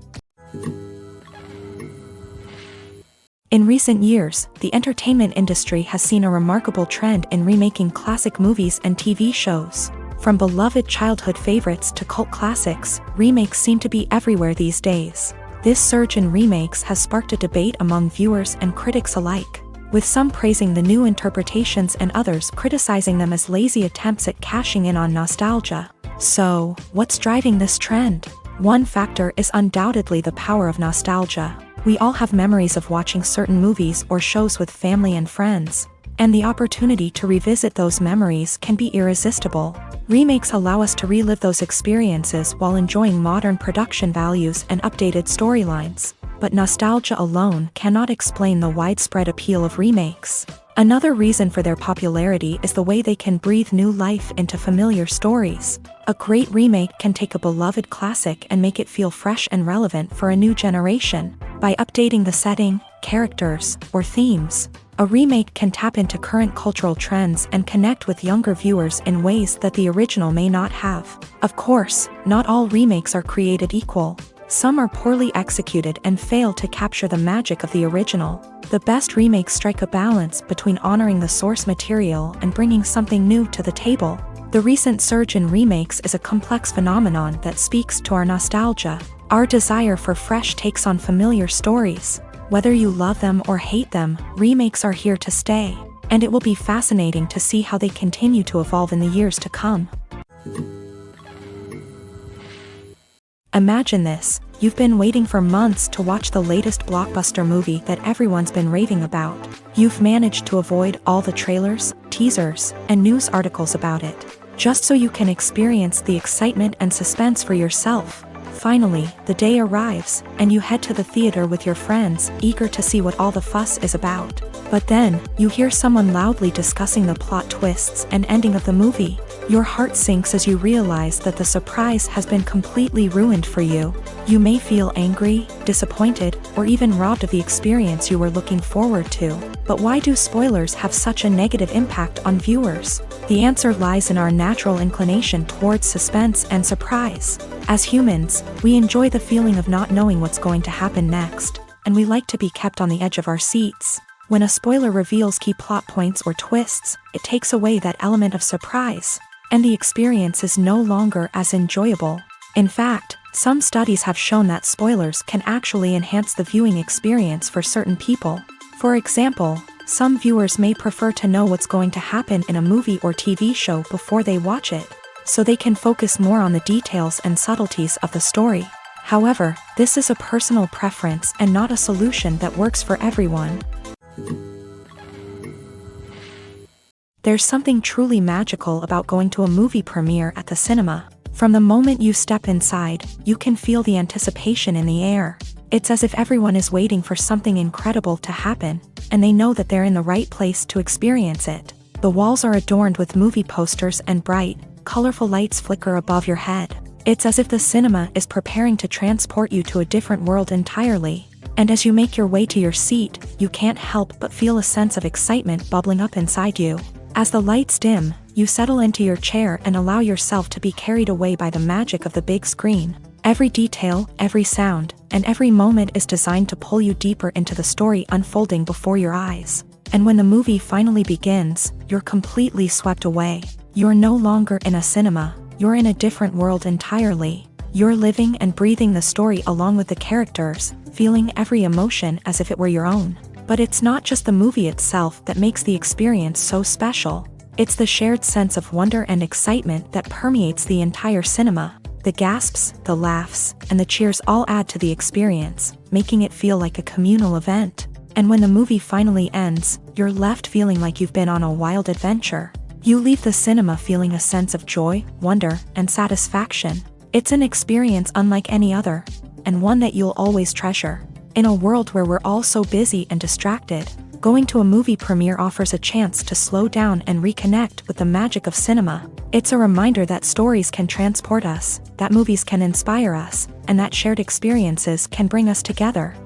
In recent years, the entertainment industry has seen a remarkable trend in remaking classic movies and TV shows. From beloved childhood favorites to cult classics, remakes seem to be everywhere these days. This surge in remakes has sparked a debate among viewers and critics alike, with some praising the new interpretations and others criticizing them as lazy attempts at cashing in on nostalgia. So, what's driving this trend? One factor is undoubtedly the power of nostalgia. We all have memories of watching certain movies or shows with family and friends, and the opportunity to revisit those memories can be irresistible. Remakes allow us to relive those experiences while enjoying modern production values and updated storylines. But nostalgia alone cannot explain the widespread appeal of remakes. Another reason for their popularity is the way they can breathe new life into familiar stories. A great remake can take a beloved classic and make it feel fresh and relevant for a new generation. By updating the setting, characters, or themes, a remake can tap into current cultural trends and connect with younger viewers in ways that the original may not have. Of course, not all remakes are created equal. Some are poorly executed and fail to capture the magic of the original. The best remakes strike a balance between honoring the source material and bringing something new to the table. The recent surge in remakes is a complex phenomenon that speaks to our nostalgia, our desire for fresh takes on familiar stories. Whether you love them or hate them, remakes are here to stay, and it will be fascinating to see how they continue to evolve in the years to come. Imagine this. You've been waiting for months to watch the latest blockbuster movie that everyone's been raving about. You've managed to avoid all the trailers, teasers, and news articles about it, just so you can experience the excitement and suspense for yourself. Finally, the day arrives, and you head to the theater with your friends, eager to see what all the fuss is about. But then, you hear someone loudly discussing the plot twists and ending of the movie. Your heart sinks as you realize that the surprise has been completely ruined for you. You may feel angry, disappointed, or even robbed of the experience you were looking forward to. But why do spoilers have such a negative impact on viewers? The answer lies in our natural inclination towards suspense and surprise. As humans, we enjoy the feeling of not knowing what's going to happen next, and we like to be kept on the edge of our seats. When a spoiler reveals key plot points or twists, it takes away that element of surprise, and the experience is no longer as enjoyable. In fact, some studies have shown that spoilers can actually enhance the viewing experience for certain people. For example, some viewers may prefer to know what's going to happen in a movie or TV show before they watch it, so they can focus more on the details and subtleties of the story. However, this is a personal preference and not a solution that works for everyone. There's something truly magical about going to a movie premiere at the cinema. From the moment you step inside, you can feel the anticipation in the air. It's as if everyone is waiting for something incredible to happen, and they know that they're in the right place to experience it. The walls are adorned with movie posters and bright, colorful lights flicker above your head. It's as if the cinema is preparing to transport you to a different world entirely. And as you make your way to your seat, you can't help but feel a sense of excitement bubbling up inside you. As the lights dim, you settle into your chair and allow yourself to be carried away by the magic of the big screen. Every detail, every sound, and every moment is designed to pull you deeper into the story unfolding before your eyes. And when the movie finally begins, you're completely swept away. You're no longer in a cinema, you're in a different world entirely. You're living and breathing the story along with the characters, feeling every emotion as if it were your own. But it's not just the movie itself that makes the experience so special. It's the shared sense of wonder and excitement that permeates the entire cinema. The gasps, the laughs, and the cheers all add to the experience, making it feel like a communal event. And when the movie finally ends, you're left feeling like you've been on a wild adventure. You leave the cinema feeling a sense of joy, wonder, and satisfaction. It's an experience unlike any other, and one that you'll always treasure. In a world where we're all so busy and distracted, going to a movie premiere offers a chance to slow down and reconnect with the magic of cinema. It's a reminder that stories can transport us, that movies can inspire us, and that shared experiences can bring us together.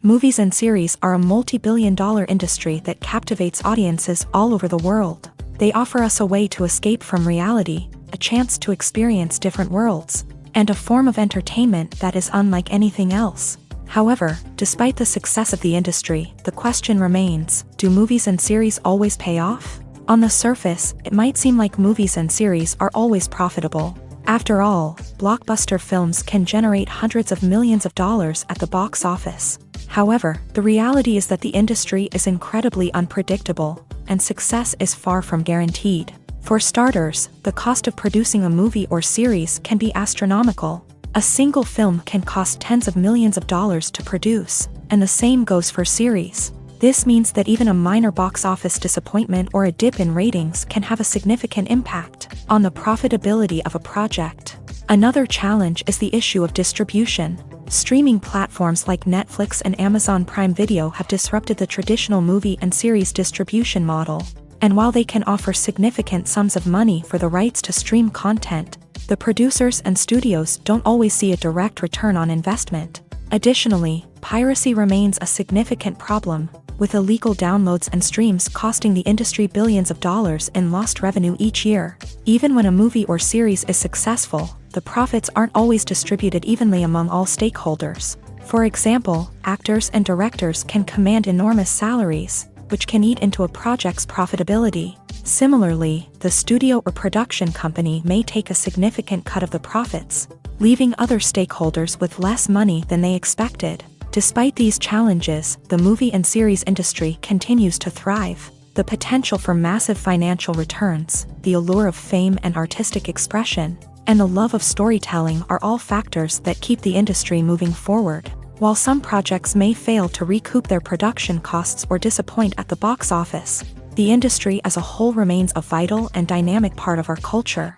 Movies and series are a multi-billion-dollar industry that captivates audiences all over the world. They offer us a way to escape from reality, a chance to experience different worlds, and a form of entertainment that is unlike anything else. However, despite the success of the industry, the question remains, do movies and series always pay off? On the surface, it might seem like movies and series are always profitable. After all, blockbuster films can generate hundreds of millions of dollars at the box office. However, the reality is that the industry is incredibly unpredictable, and success is far from guaranteed. For starters, the cost of producing a movie or series can be astronomical. A single film can cost tens of millions of dollars to produce, and the same goes for series. This means that even a minor box office disappointment or a dip in ratings can have a significant impact on the profitability of a project. Another challenge is the issue of distribution. Streaming platforms like Netflix and Amazon Prime Video have disrupted the traditional movie and series distribution model. And while they can offer significant sums of money for the rights to stream content, the producers and studios don't always see a direct return on investment. Additionally, piracy remains a significant problem, with illegal downloads and streams costing the industry billions of dollars in lost revenue each year. Even when a movie or series is successful, the profits aren't always distributed evenly among all stakeholders. For example, actors and directors can command enormous salaries, which can eat into a project's profitability. Similarly, the studio or production company may take a significant cut of the profits, leaving other stakeholders with less money than they expected. Despite these challenges, the movie and series industry continues to thrive. The potential for massive financial returns, the allure of fame and artistic expression, and the love of storytelling are all factors that keep the industry moving forward. While some projects may fail to recoup their production costs or disappoint at the box office, the industry as a whole remains a vital and dynamic part of our culture.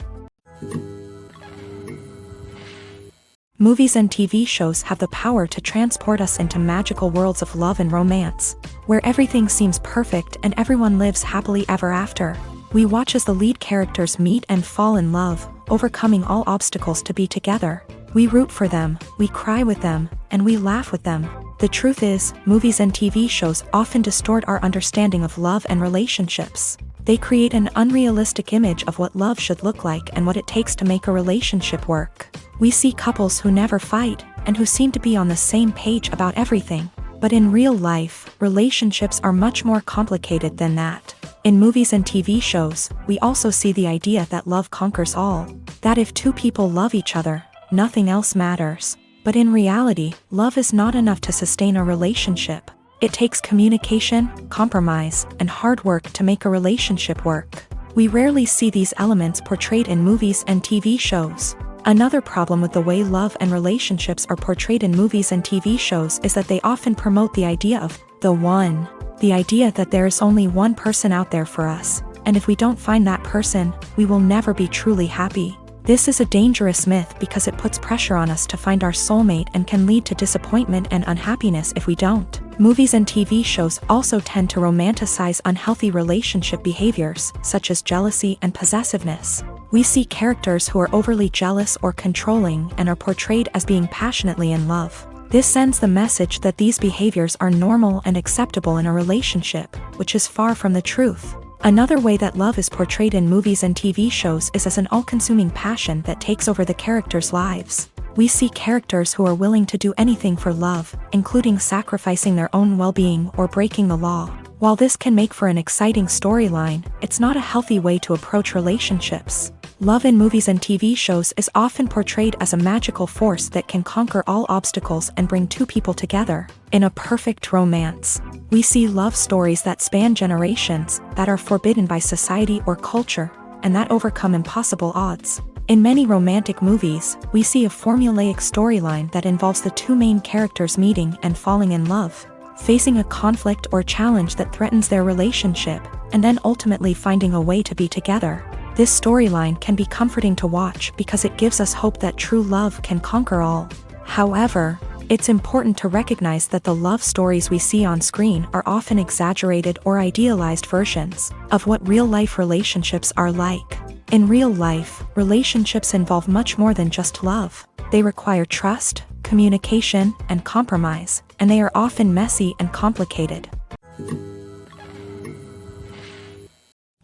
Movies and TV shows have the power to transport us into magical worlds of love and romance, where everything seems perfect and everyone lives happily ever after. We watch as the lead characters meet and fall in love, overcoming all obstacles to be together. We root for them, we cry with them, and we laugh with them. The truth is, movies and TV shows often distort our understanding of love and relationships. They create an unrealistic image of what love should look like and what it takes to make a relationship work. We see couples who never fight, and who seem to be on the same page about everything. But in real life, relationships are much more complicated than that. In movies and TV shows, we also see the idea that love conquers all. That if two people love each other, nothing else matters. But in reality, love is not enough to sustain a relationship. It takes communication, compromise, and hard work to make a relationship work. We rarely see these elements portrayed in movies and TV shows. Another problem with the way love and relationships are portrayed in movies and TV shows is that they often promote the idea of the one. The idea that there is only one person out there for us, and if we don't find that person, we will never be truly happy. This is a dangerous myth because it puts pressure on us to find our soulmate and can lead to disappointment and unhappiness if we don't. Movies and TV shows also tend to romanticize unhealthy relationship behaviors, such as jealousy and possessiveness. We see characters who are overly jealous or controlling and are portrayed as being passionately in love. This sends the message that these behaviors are normal and acceptable in a relationship, which is far from the truth. Another way that love is portrayed in movies and TV shows is as an all-consuming passion that takes over the characters' lives. We see characters who are willing to do anything for love, including sacrificing their own well-being or breaking the law. While this can make for an exciting storyline, it's not a healthy way to approach relationships. Love in movies and TV shows is often portrayed as a magical force that can conquer all obstacles and bring two people together. In a perfect romance, we see love stories that span generations, that are forbidden by society or culture, and that overcome impossible odds. In many romantic movies, we see a formulaic storyline that involves the two main characters meeting and falling in love, facing a conflict or challenge that threatens their relationship, and then ultimately finding a way to be together. This storyline can be comforting to watch because it gives us hope that true love can conquer all. However, it's important to recognize that the love stories we see on screen are often exaggerated or idealized versions of what real-life relationships are like. In real life, relationships involve much more than just love. They require trust, communication, and compromise, and they are often messy and complicated.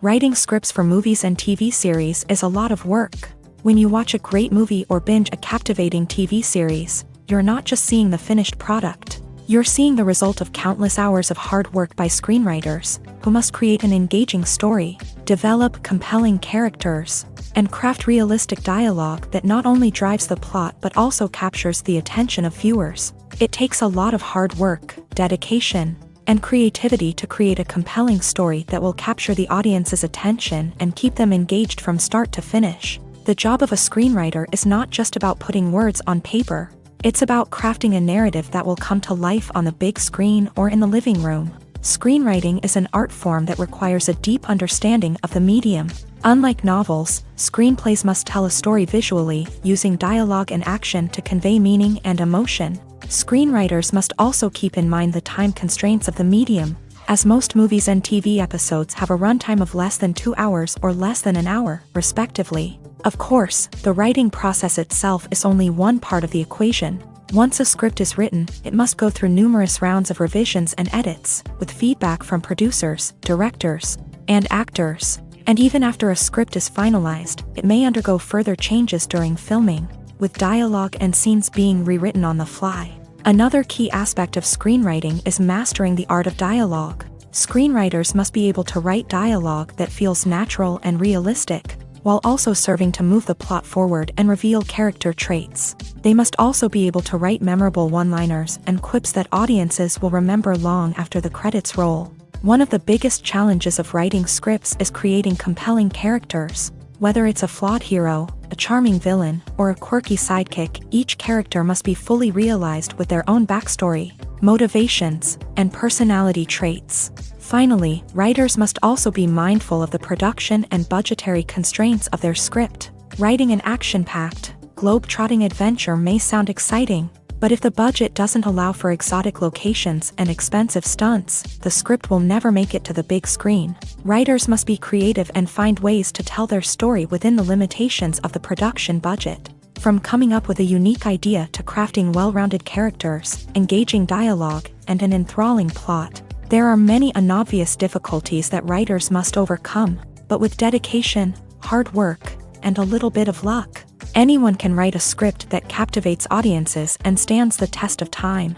Writing scripts for movies and TV series is a lot of work. When you watch a great movie or binge a captivating TV series, you're not just seeing the finished product. You're seeing the result of countless hours of hard work by screenwriters, who must create an engaging story, develop compelling characters, and craft realistic dialogue that not only drives the plot but also captures the attention of viewers. It takes a lot of hard work, dedication, and creativity to create a compelling story that will capture the audience's attention and keep them engaged from start to finish. The job of a screenwriter is not just about putting words on paper. It's about crafting a narrative that will come to life on the big screen or in the living room. Screenwriting is an art form that requires a deep understanding of the medium. Unlike novels, screenplays must tell a story visually, using dialogue and action to convey meaning and emotion. Screenwriters must also keep in mind the time constraints of the medium, as most movies and TV episodes have a runtime of less than 2 hours or less than an hour, respectively. Of course, the writing process itself is only one part of the equation. Once a script is written, it must go through numerous rounds of revisions and edits, with feedback from producers, directors, and actors. And even after a script is finalized, it may undergo further changes during filming, with dialogue and scenes being rewritten on the fly. Another key aspect of screenwriting is mastering the art of dialogue. Screenwriters must be able to write dialogue that feels natural and realistic, while also serving to move the plot forward and reveal character traits. They must also be able to write memorable one-liners and quips that audiences will remember long after the credits roll. One of the biggest challenges of writing scripts is creating compelling characters. Whether it's a flawed hero, a charming villain, or a quirky sidekick, each character must be fully realized with their own backstory, motivations, and personality traits. Finally, writers must also be mindful of the production and budgetary constraints of their script. Writing an action-packed, globe-trotting adventure may sound exciting, but if the budget doesn't allow for exotic locations and expensive stunts, the script will never make it to the big screen. Writers must be creative and find ways to tell their story within the limitations of the production budget. From coming up with a unique idea to crafting well-rounded characters, engaging dialogue, and an enthralling plot, there are many unobvious difficulties that writers must overcome, but with dedication, hard work, and a little bit of luck, anyone can write a script that captivates audiences and stands the test of time.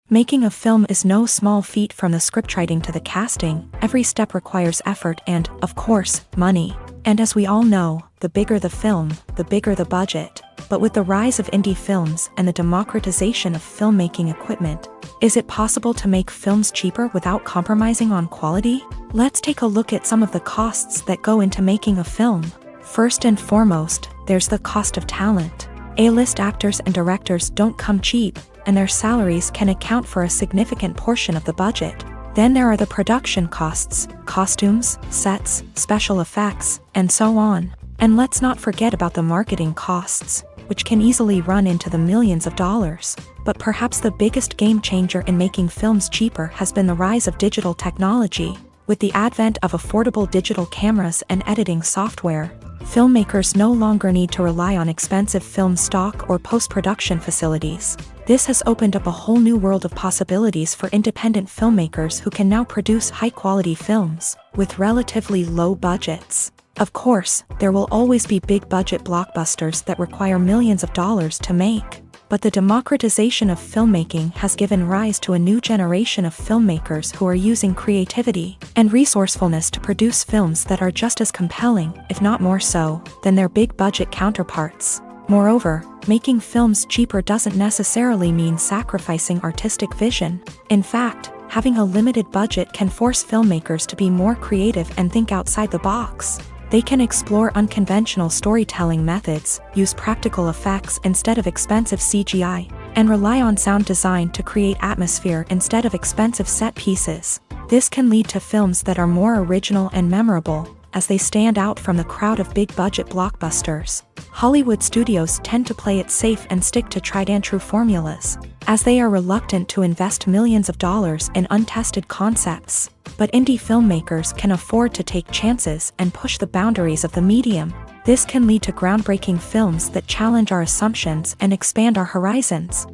Making a film is no small feat. From the scriptwriting to the casting, every step requires effort and, of course, money. And as we all know, the bigger the film, the bigger the budget. But with the rise of indie films and the democratization of filmmaking equipment, is it possible to make films cheaper without compromising on quality? Let's take a look at some of the costs that go into making a film. First and foremost, there's the cost of talent. A-list actors and directors don't come cheap, and their salaries can account for a significant portion of the budget. Then there are the production costs, costumes, sets, special effects, and so on. And let's not forget about the marketing costs, which can easily run into the millions of dollars. But perhaps the biggest game changer in making films cheaper has been the rise of digital technology. With the advent of affordable digital cameras and editing software, filmmakers no longer need to rely on expensive film stock or post-production facilities. This has opened up a whole new world of possibilities for independent filmmakers who can now produce high-quality films with relatively low budgets. Of course, there will always be big-budget blockbusters that require millions of dollars to make. But the democratization of filmmaking has given rise to a new generation of filmmakers who are using creativity and resourcefulness to produce films that are just as compelling, if not more so, than their big-budget counterparts. Moreover, making films cheaper doesn't necessarily mean sacrificing artistic vision. In fact, having a limited budget can force filmmakers to be more creative and think outside the box. They can explore unconventional storytelling methods, use practical effects instead of expensive CGI, and rely on sound design to create atmosphere instead of expensive set pieces. This can lead to films that are more original and memorable, as they stand out from the crowd of big-budget blockbusters. Hollywood studios tend to play it safe and stick to tried-and-true formulas, as they are reluctant to invest millions of dollars in untested concepts. But indie filmmakers can afford to take chances and push the boundaries of the medium. This can lead to groundbreaking films that challenge our assumptions and expand our horizons.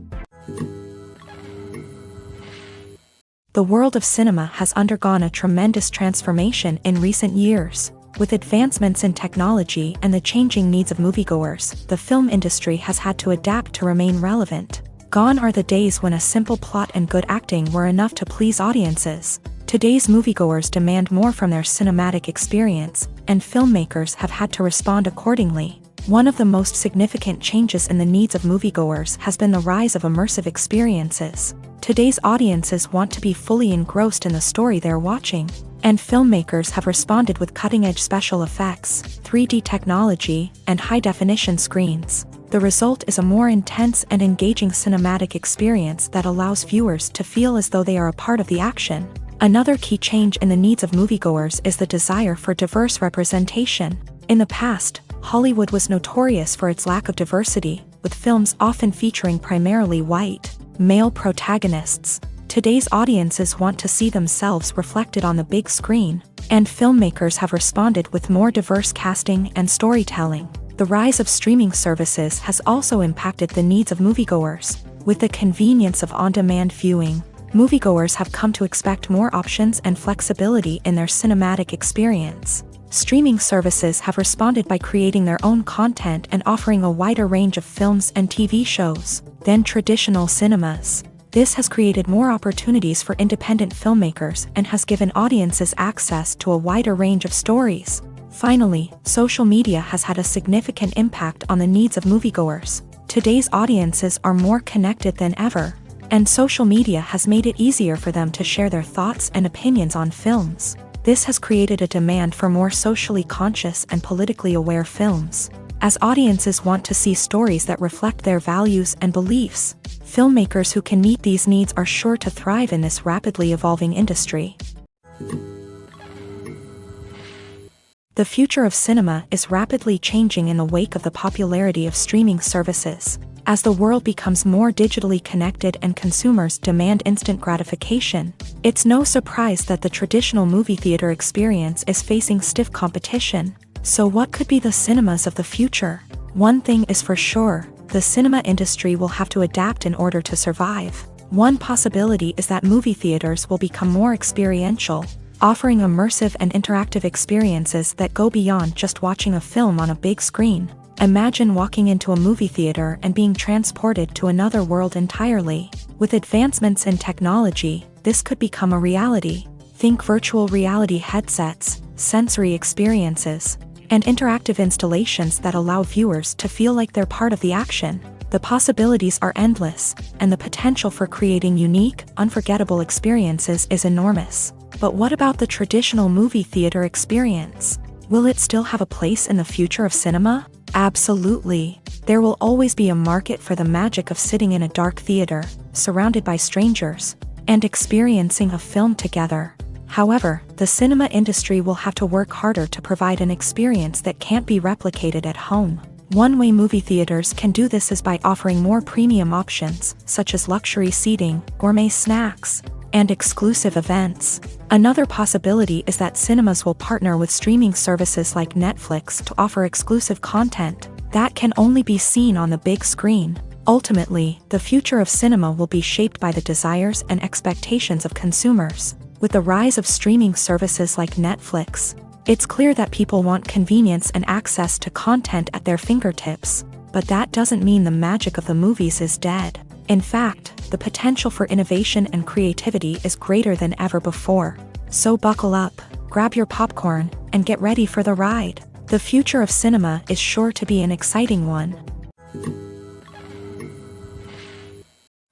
The world of cinema has undergone a tremendous transformation in recent years. With advancements in technology and the changing needs of moviegoers, the film industry has had to adapt to remain relevant. Gone are the days when a simple plot and good acting were enough to please audiences. Today's moviegoers demand more from their cinematic experience, and filmmakers have had to respond accordingly. One of the most significant changes in the needs of moviegoers has been the rise of immersive experiences. Today's audiences want to be fully engrossed in the story they're watching, and filmmakers have responded with cutting-edge special effects, 3D technology, and high-definition screens. The result is a more intense and engaging cinematic experience that allows viewers to feel as though they are a part of the action. Another key change in the needs of moviegoers is the desire for diverse representation. In the past, Hollywood was notorious for its lack of diversity, with films often featuring primarily white, male protagonists. Today's audiences want to see themselves reflected on the big screen, and filmmakers have responded with more diverse casting and storytelling. The rise of streaming services has also impacted the needs of moviegoers. With the convenience of on-demand viewing, moviegoers have come to expect more options and flexibility in their cinematic experience. Streaming services have responded by creating their own content and offering a wider range of films and TV shows than traditional cinemas. This has created more opportunities for independent filmmakers and has given audiences access to a wider range of stories. Finally, social media has had a significant impact on the needs of moviegoers. Today's audiences are more connected than ever. And social media has made it easier for them to share their thoughts and opinions on films. This has created a demand for more socially conscious and politically aware films. As audiences want to see stories that reflect their values and beliefs, filmmakers who can meet these needs are sure to thrive in this rapidly evolving industry. The future of cinema is rapidly changing in the wake of the popularity of streaming services. As the world becomes more digitally connected and consumers demand instant gratification, it's no surprise that the traditional movie theater experience is facing stiff competition. So what could be the cinemas of the future? One thing is for sure, the cinema industry will have to adapt in order to survive. One possibility is that movie theaters will become more experiential, offering immersive and interactive experiences that go beyond just watching a film on a big screen. Imagine walking into a movie theater and being transported to another world entirely. With advancements in technology, this could become a reality. Think virtual reality headsets, sensory experiences, and interactive installations that allow viewers to feel like they're part of the action. The possibilities are endless, and the potential for creating unique, unforgettable experiences is enormous. But what about the traditional movie theater experience? Will it still have a place in the future of cinema? Absolutely. There will always be a market for the magic of sitting in a dark theater, surrounded by strangers, and experiencing a film together. However, the cinema industry will have to work harder to provide an experience that can't be replicated at home. One way movie theaters can do this is by offering more premium options, such as luxury seating, gourmet snacks, and exclusive events. Another possibility is that cinemas will partner with streaming services like Netflix to offer exclusive content that can only be seen on the big screen. Ultimately, the future of cinema will be shaped by the desires and expectations of consumers. With the rise of streaming services like Netflix, it's clear that people want convenience and access to content at their fingertips. But that doesn't mean the magic of the movies is dead. In fact, the potential for innovation and creativity is greater than ever before. So buckle up, grab your popcorn, and get ready for the ride. The future of cinema is sure to be an exciting one.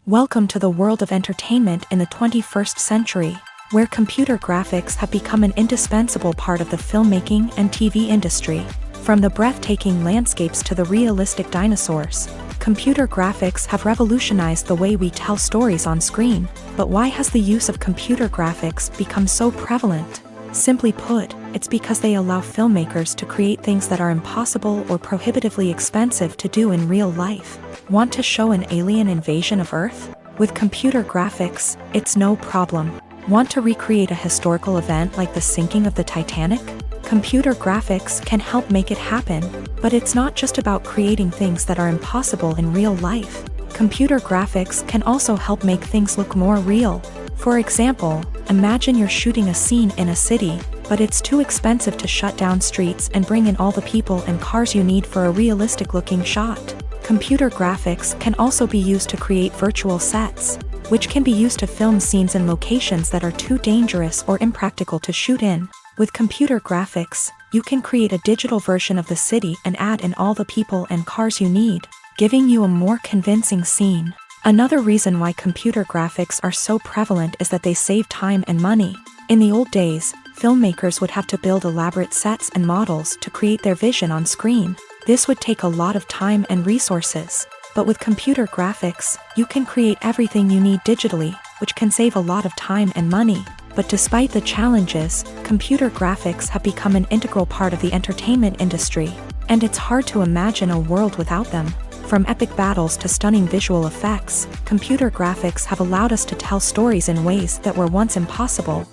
Welcome to the world of entertainment in the 21st century, where computer graphics have become an indispensable part of the filmmaking and TV industry. From the breathtaking landscapes to the realistic dinosaurs, computer graphics have revolutionized the way we tell stories on screen. But why has the use of computer graphics become so prevalent? Simply put, it's because they allow filmmakers to create things that are impossible or prohibitively expensive to do in real life. Want to show an alien invasion of Earth? With computer graphics, it's no problem. Want to recreate a historical event like the sinking of the Titanic? Computer graphics can help make it happen, but it's not just about creating things that are impossible in real life. Computer graphics can also help make things look more real. For example, imagine you're shooting a scene in a city, but it's too expensive to shut down streets and bring in all the people and cars you need for a realistic-looking shot. Computer graphics can also be used to create virtual sets, which can be used to film scenes in locations that are too dangerous or impractical to shoot in. With computer graphics, you can create a digital version of the city and add in all the people and cars you need, giving you a more convincing scene. Another reason why computer graphics are so prevalent is that they save time and money. In the old days, filmmakers would have to build elaborate sets and models to create their vision on screen. This would take a lot of time and resources. But with computer graphics, you can create everything you need digitally, which can save a lot of time and money. But despite the challenges, computer graphics have become an integral part of the entertainment industry, and it's hard to imagine a world without them. From epic battles to stunning visual effects, computer graphics have allowed us to tell stories in ways that were once impossible.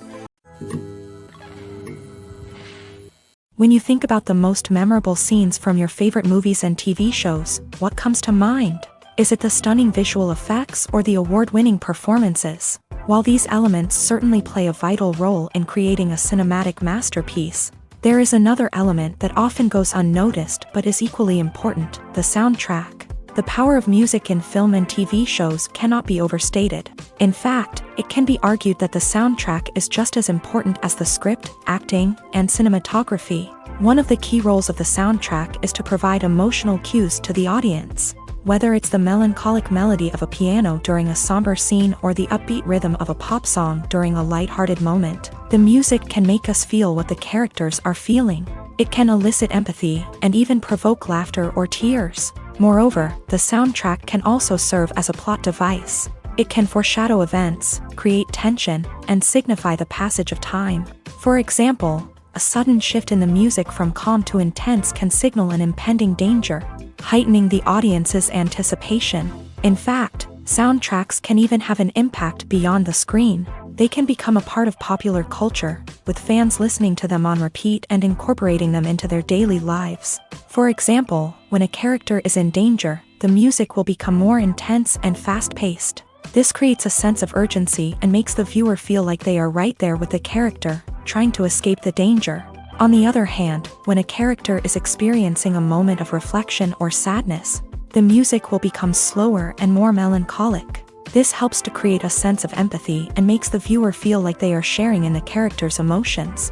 When you think about the most memorable scenes from your favorite movies and TV shows, what comes to mind? Is it the stunning visual effects or the award-winning performances? While these elements certainly play a vital role in creating a cinematic masterpiece, there is another element that often goes unnoticed but is equally important: the soundtrack. The power of music in film and TV shows cannot be overstated. In fact, it can be argued that the soundtrack is just as important as the script, acting, and cinematography. One of the key roles of the soundtrack is to provide emotional cues to the audience. Whether it's the melancholic melody of a piano during a somber scene or the upbeat rhythm of a pop song during a lighthearted moment, the music can make us feel what the characters are feeling. It can elicit empathy and even provoke laughter or tears. Moreover, the soundtrack can also serve as a plot device. It can foreshadow events, create tension, and signify the passage of time. For example, a sudden shift in the music from calm to intense can signal an impending danger, heightening the audience's anticipation. In fact, soundtracks can even have an impact beyond the screen. They can become a part of popular culture, with fans listening to them on repeat and incorporating them into their daily lives. For example, when a character is in danger, the music will become more intense and fast-paced. This creates a sense of urgency and makes the viewer feel like they are right there with the character, trying to escape the danger. On the other hand, when a character is experiencing a moment of reflection or sadness, the music will become slower and more melancholic. This helps to create a sense of empathy and makes the viewer feel like they are sharing in the character's emotions.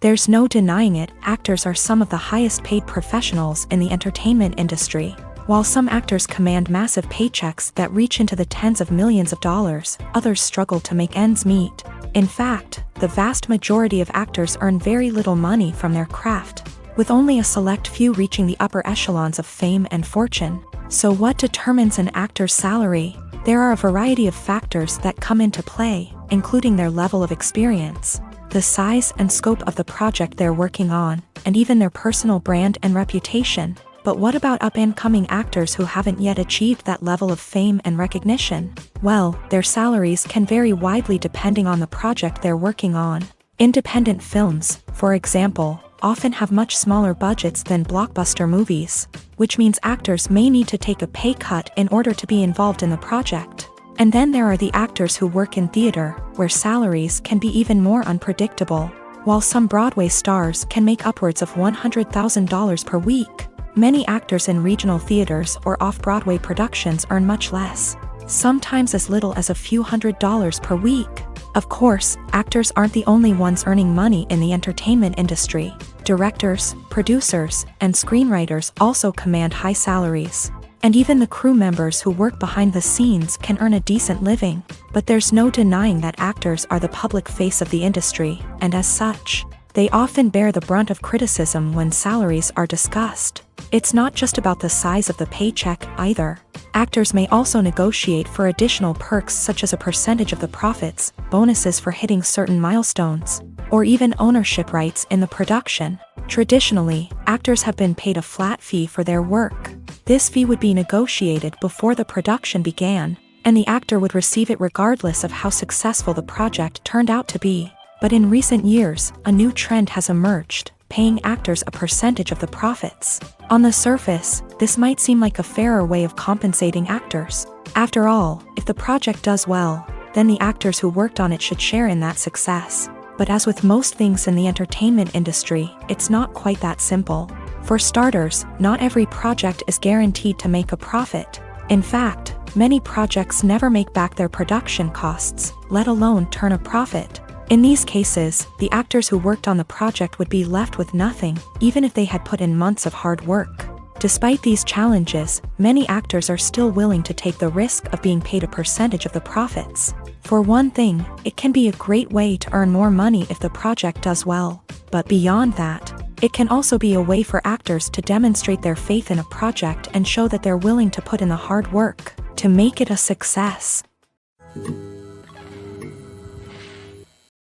There's no denying it, actors are some of the highest paid professionals in the entertainment industry. While some actors command massive paychecks that reach into the tens of millions of dollars, others struggle to make ends meet. In fact, the vast majority of actors earn very little money from their craft, with only a select few reaching the upper echelons of fame and fortune. So what determines an actor's salary? There are a variety of factors that come into play, including their level of experience, the size and scope of the project they're working on, and even their personal brand and reputation. But what about up-and-coming actors who haven't yet achieved that level of fame and recognition? Well, their salaries can vary widely depending on the project they're working on. Independent films, for example, often have much smaller budgets than blockbuster movies, which means actors may need to take a pay cut in order to be involved in the project. And then there are the actors who work in theater, where salaries can be even more unpredictable. While some Broadway stars can make upwards of $100,000 per week, many actors in regional theaters or off-Broadway productions earn much less, sometimes as little as a few $100s per week. Of course, actors aren't the only ones earning money in the entertainment industry. Directors, producers, and screenwriters also command high salaries. And even the crew members who work behind the scenes can earn a decent living. But there's no denying that actors are the public face of the industry, and as such, they often bear the brunt of criticism when salaries are discussed. It's not just about the size of the paycheck either. Actors may also negotiate for additional perks such as a percentage of the profits, bonuses for hitting certain milestones, or even ownership rights in the production. Traditionally, actors have been paid a flat fee for their work. This fee would be negotiated before the production began, and the actor would receive it regardless of how successful the project turned out to be. But in recent years, a new trend has emerged, paying actors a percentage of the profits. On the surface, this might seem like a fairer way of compensating actors. After all, if the project does well, then the actors who worked on it should share in that success. But as with most things in the entertainment industry, it's not quite that simple. For starters, not every project is guaranteed to make a profit. In fact, many projects never make back their production costs, let alone turn a profit. In these cases, the actors who worked on the project would be left with nothing, even if they had put in months of hard work. Despite these challenges, many actors are still willing to take the risk of being paid a percentage of the profits. For one thing, it can be a great way to earn more money if the project does well. But beyond that, it can also be a way for actors to demonstrate their faith in a project and show that they're willing to put in the hard work to make it a success.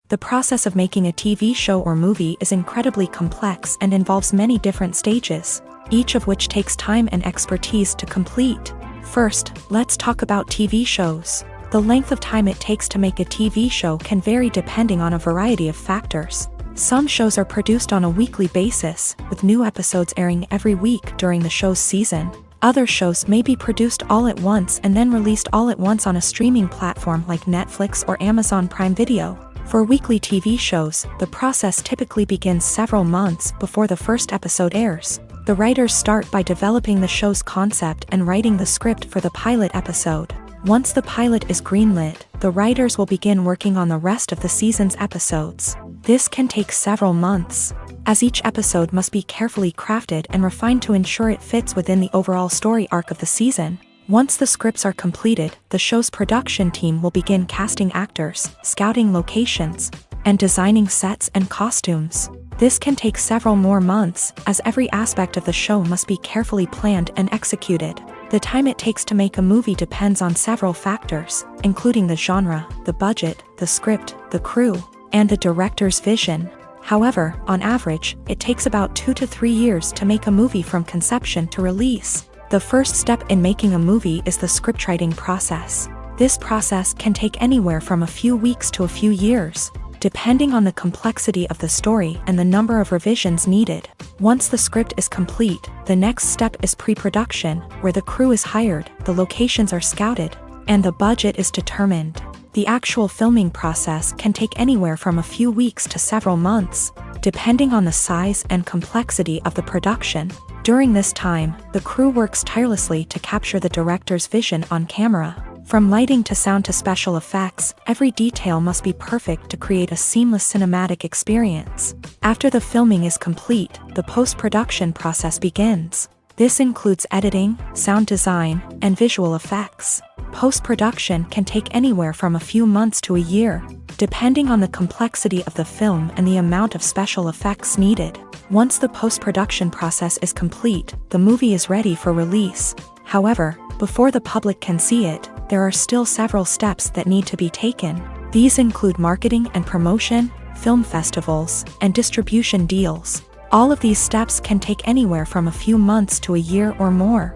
The process of making a TV show or movie is incredibly complex and involves many different stages, each of which takes time and expertise to complete. First, let's talk about TV shows. The length of time it takes to make a TV show can vary depending on a variety of factors. Some shows are produced on a weekly basis, with new episodes airing every week during the show's season. Other shows may be produced all at once and then released all at once on a streaming platform like Netflix or Amazon Prime Video. For weekly TV shows, the process typically begins several months before the first episode airs. The writers start by developing the show's concept and writing the script for the pilot episode. Once the pilot is greenlit, the writers will begin working on the rest of the season's episodes. This can take several months. as each episode must be carefully crafted and refined to ensure it fits within the overall story arc of the season. Once the scripts are completed, the show's production team will begin casting actors, scouting locations, and designing sets and costumes. This can take several more months, as every aspect of the show must be carefully planned and executed. The time it takes to make a movie depends on several factors, including the genre, the budget, the script, the crew, and the director's vision. However, on average, it takes about 2 to 3 years to make a movie from conception to release. The first step in making a movie is the scriptwriting process. This process can take anywhere from a few weeks to a few years, depending on the complexity of the story and the number of revisions needed. Once the script is complete, the next step is pre-production, where the crew is hired, the locations are scouted, and the budget is determined. The actual filming process can take anywhere from a few weeks to several months, depending on the size and complexity of the production. During this time, the crew works tirelessly to capture the director's vision on camera. From lighting to sound to special effects, every detail must be perfect to create a seamless cinematic experience. After the filming is complete, the post-production process begins. This includes editing, sound design, and visual effects. Post-production can take anywhere from a few months to a year, depending on the complexity of the film and the amount of special effects needed. Once the post-production process is complete, the movie is ready for release. However, before the public can see it, there are still several steps that need to be taken. These include marketing and promotion, film festivals, and distribution deals. All of these steps can take anywhere from a few months to a year or more.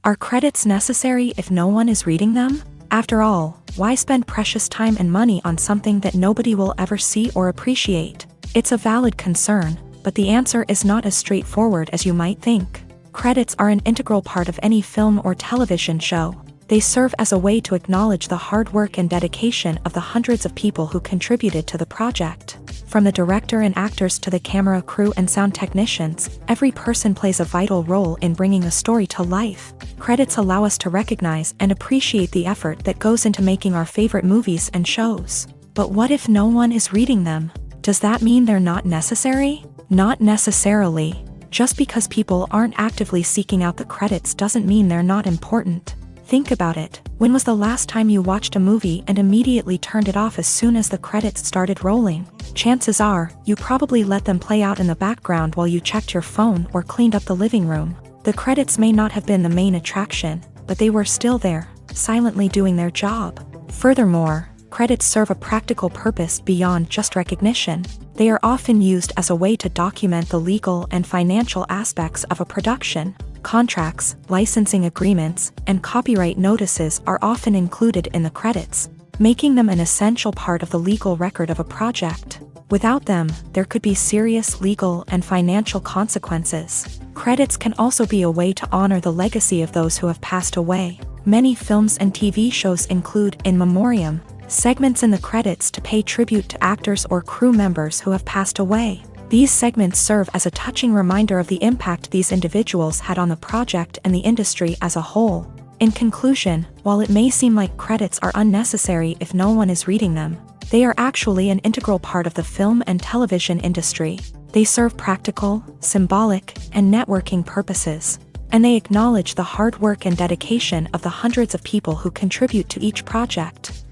Are credits necessary if no one is reading them? After all, why spend precious time and money on something that nobody will ever see or appreciate? It's a valid concern, but the answer is not as straightforward as you might think. Credits are an integral part of any film or television show. They serve as a way to acknowledge the hard work and dedication of the hundreds of people who contributed to the project. From the director and actors to the camera crew and sound technicians, every person plays a vital role in bringing a story to life. Credits allow us to recognize and appreciate the effort that goes into making our favorite movies and shows. But what if no one is reading them? Does that mean they're not necessary? Not necessarily. Just because people aren't actively seeking out the credits doesn't mean they're not important. Think about it. When was the last time you watched a movie and immediately turned it off as soon as the credits started rolling? Chances are, you probably let them play out in the background while you checked your phone or cleaned up the living room. The credits may not have been the main attraction, but they were still there, silently doing their job. Furthermore, credits serve a practical purpose beyond just recognition. They are often used as a way to document the legal and financial aspects of a production. Contracts, licensing agreements, and copyright notices are often included in the credits, making them an essential part of the legal record of a project. Without them, there could be serious legal and financial consequences. Credits can also be a way to honor the legacy of those who have passed away. Many films and TV shows include in memoriam segments in the credits to pay tribute to actors or crew members who have passed away. These segments serve as a touching reminder of the impact these individuals had on the project and the industry as a whole. In conclusion, while it may seem like credits are unnecessary if no one is reading them, they are actually an integral part of the film and television industry. They serve practical, symbolic, and networking purposes, and they acknowledge the hard work and dedication of the hundreds of people who contribute to each project.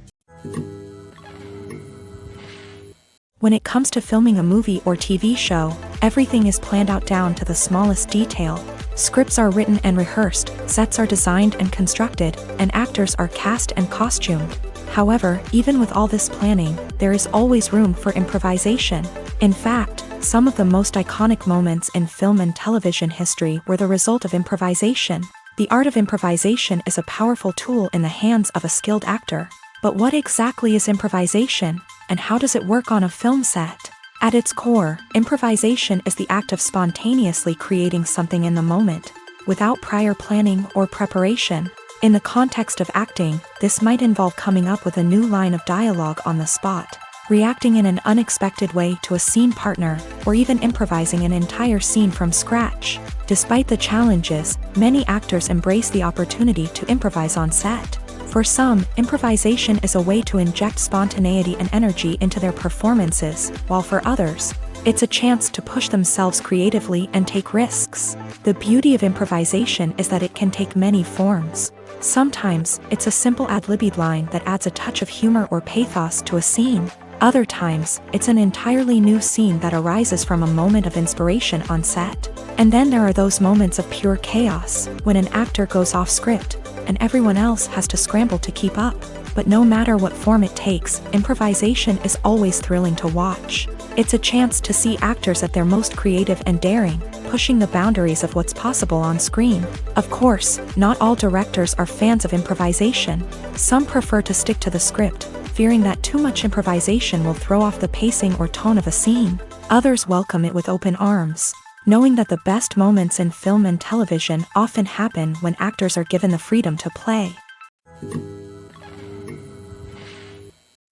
When it comes to filming a movie or TV show, everything is planned out down to the smallest detail. Scripts are written and rehearsed, sets are designed and constructed, and actors are cast and costumed. However, even with all this planning, there is always room for improvisation. In fact, some of the most iconic moments in film and television history were the result of improvisation. The art of improvisation is a powerful tool in the hands of a skilled actor. But what exactly is improvisation, and how does it work on a film set? At its core, improvisation is the act of spontaneously creating something in the moment, without prior planning or preparation. In the context of acting, this might involve coming up with a new line of dialogue on the spot, reacting in an unexpected way to a scene partner, or even improvising an entire scene from scratch. Despite the challenges, many actors embrace the opportunity to improvise on set. For some, improvisation is a way to inject spontaneity and energy into their performances, while for others, it's a chance to push themselves creatively and take risks. The beauty of improvisation is that it can take many forms. Sometimes, it's a simple ad-libbed line that adds a touch of humor or pathos to a scene. Other times, it's an entirely new scene that arises from a moment of inspiration on set. And then there are those moments of pure chaos, when an actor goes off script, and everyone else has to scramble to keep up. But no matter what form it takes, improvisation is always thrilling to watch. It's a chance to see actors at their most creative and daring, pushing the boundaries of what's possible on screen. Of course, not all directors are fans of improvisation. Some prefer to stick to the script, fearing that too much improvisation will throw off the pacing or tone of a scene. Others welcome it with open arms, knowing that the best moments in film and television often happen when actors are given the freedom to play.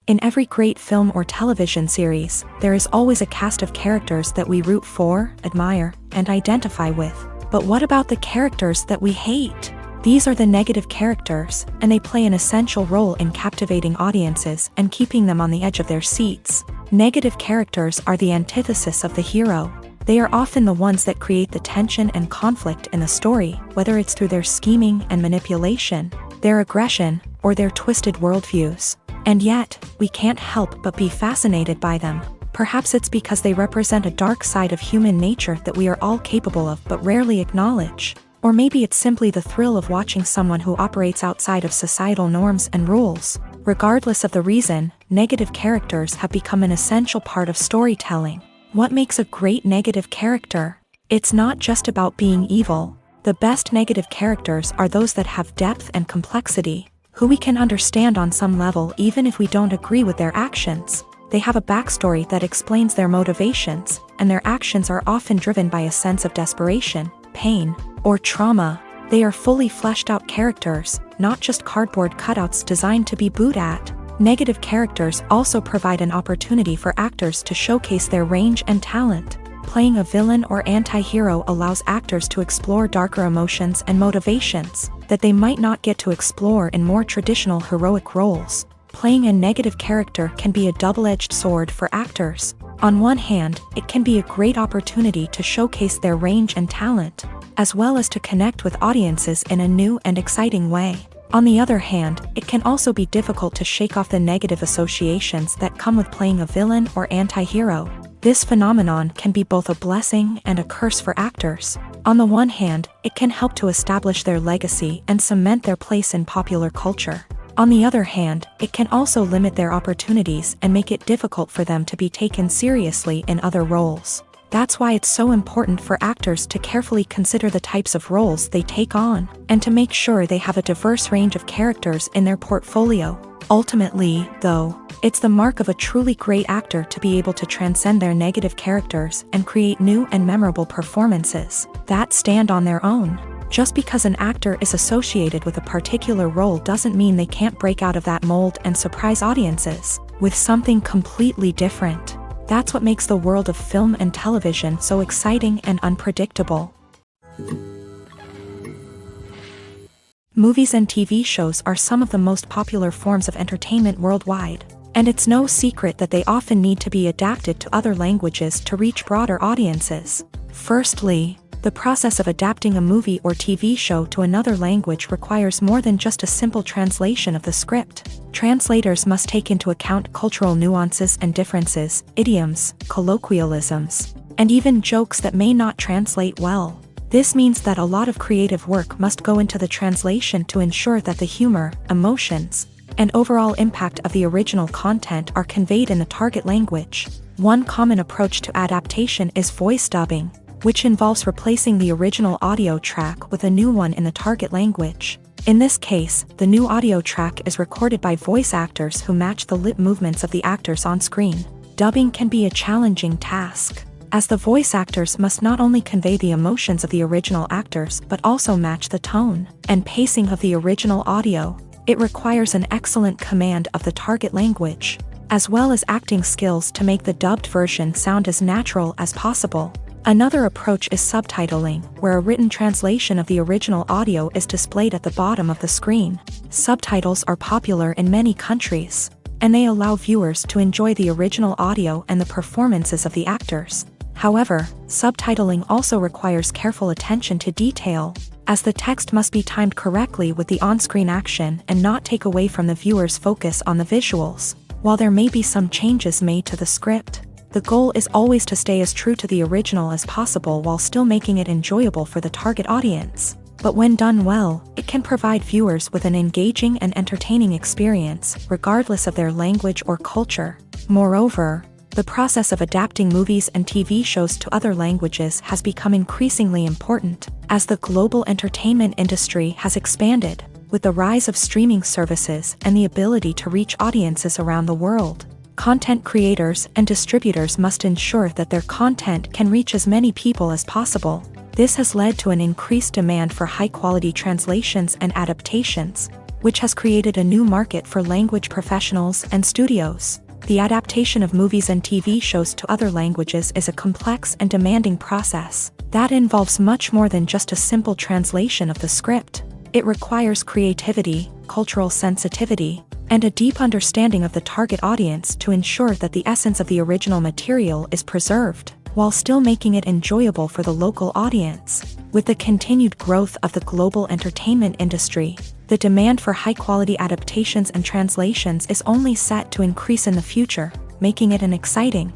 In every great film or television series, there is always a cast of characters that we root for, admire, and identify with. But what about the characters that we hate? These are the negative characters, and they play an essential role in captivating audiences and keeping them on the edge of their seats. Negative characters are the antithesis of the hero. They are often the ones that create the tension and conflict in the story, whether it's through their scheming and manipulation, their aggression, or their twisted worldviews. And yet, we can't help but be fascinated by them. Perhaps it's because they represent a dark side of human nature that we are all capable of but rarely acknowledge. Or maybe it's simply the thrill of watching someone who operates outside of societal norms and rules. Regardless of the reason, negative characters have become an essential part of storytelling. What makes a great negative character? It's not just about being evil. The best negative characters are those that have depth and complexity, who we can understand on some level even if we don't agree with their actions. They have a backstory that explains their motivations, and their actions are often driven by a sense of desperation, pain, or trauma. They are fully fleshed out characters, not just cardboard cutouts designed to be booed at. Negative characters also provide an opportunity for actors to showcase their range and talent. Playing a villain or anti-hero allows actors to explore darker emotions and motivations that they might not get to explore in more traditional heroic roles. Playing a negative character can be a double-edged sword for actors. On one hand, it can be a great opportunity to showcase their range and talent, as well as to connect with audiences in a new and exciting way. On the other hand, it can also be difficult to shake off the negative associations that come with playing a villain or anti-hero. This phenomenon can be both a blessing and a curse for actors. On the one hand, it can help to establish their legacy and cement their place in popular culture. On the other hand, it can also limit their opportunities and make it difficult for them to be taken seriously in other roles. That's why it's so important for actors to carefully consider the types of roles they take on, and to make sure they have a diverse range of characters in their portfolio. Ultimately, though, it's the mark of a truly great actor to be able to transcend their negative characters and create new and memorable performances that stand on their own. Just because an actor is associated with a particular role doesn't mean they can't break out of that mold and surprise audiences with something completely different. That's what makes the world of film and television so exciting and unpredictable. Movies and TV shows are some of the most popular forms of entertainment worldwide, and it's no secret that they often need to be adapted to other languages to reach broader audiences. Firstly, the process of adapting a movie or TV show to another language requires more than just a simple translation of the script. Translators must take into account cultural nuances and differences, idioms, colloquialisms, and even jokes that may not translate well. This means that a lot of creative work must go into the translation to ensure that the humor, emotions, and overall impact of the original content are conveyed in the target language. One common approach to adaptation is voice dubbing, which involves replacing the original audio track with a new one in the target language. In this case, the new audio track is recorded by voice actors who match the lip movements of the actors on screen. Dubbing can be a challenging task, as the voice actors must not only convey the emotions of the original actors but also match the tone and pacing of the original audio. It requires an excellent command of the target language, as well as acting skills to make the dubbed version sound as natural as possible. Another approach is subtitling, where a written translation of the original audio is displayed at the bottom of the screen. Subtitles are popular in many countries, and they allow viewers to enjoy the original audio and the performances of the actors. However, subtitling also requires careful attention to detail, as the text must be timed correctly with the on-screen action and not take away from the viewer's focus on the visuals. While there may be some changes made to the script, the goal is always to stay as true to the original as possible while still making it enjoyable for the target audience. But when done well, it can provide viewers with an engaging and entertaining experience, regardless of their language or culture. Moreover, the process of adapting movies and TV shows to other languages has become increasingly important, as the global entertainment industry has expanded, with the rise of streaming services and the ability to reach audiences around the world. Content creators and distributors must ensure that their content can reach as many people as possible. This has led to an increased demand for high-quality translations and adaptations, which has created a new market for language professionals and studios. The adaptation of movies and TV shows to other languages is a complex and demanding process that involves much more than just a simple translation of the script. It requires creativity, cultural sensitivity, and a deep understanding of the target audience to ensure that the essence of the original material is preserved, while still making it enjoyable for the local audience. With the continued growth of the global entertainment industry, the demand for high-quality adaptations and translations is only set to increase in the future, making it an exciting.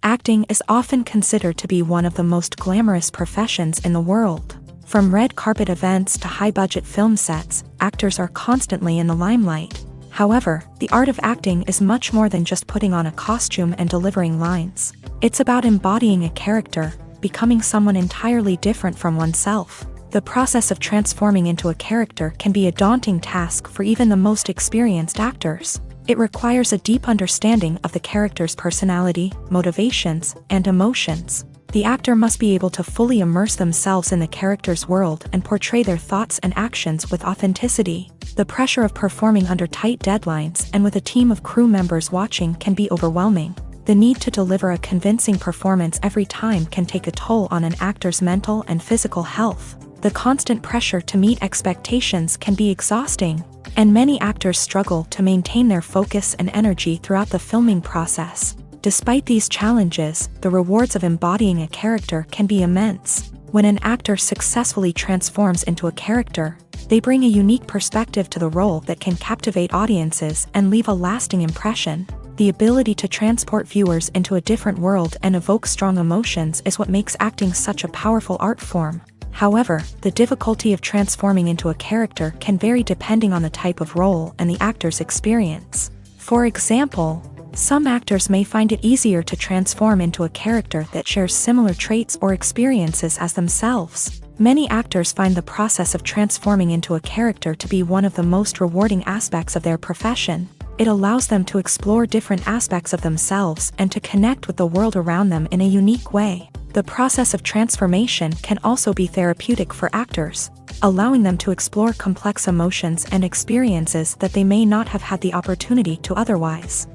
Acting is often considered to be one of the most glamorous professions in the world. From red carpet events to high-budget film sets, actors are constantly in the limelight. However, the art of acting is much more than just putting on a costume and delivering lines. It's about embodying a character, becoming someone entirely different from oneself. The process of transforming into a character can be a daunting task for even the most experienced actors. It requires a deep understanding of the character's personality, motivations, and emotions. The actor must be able to fully immerse themselves in the character's world and portray their thoughts and actions with authenticity. The pressure of performing under tight deadlines and with a team of crew members watching can be overwhelming. The need to deliver a convincing performance every time can take a toll on an actor's mental and physical health. The constant pressure to meet expectations can be exhausting, and many actors struggle to maintain their focus and energy throughout the filming process. Despite these challenges, the rewards of embodying a character can be immense. When an actor successfully transforms into a character, they bring a unique perspective to the role that can captivate audiences and leave a lasting impression. The ability to transport viewers into a different world and evoke strong emotions is what makes acting such a powerful art form. However, the difficulty of transforming into a character can vary depending on the type of role and the actor's experience. For example, some actors may find it easier to transform into a character that shares similar traits or experiences as themselves. Many actors find the process of transforming into a character to be one of the most rewarding aspects of their profession. It allows them to explore different aspects of themselves and to connect with the world around them in a unique way. The process of transformation can also be therapeutic for actors, allowing them to explore complex emotions and experiences that they may not have had the opportunity to otherwise.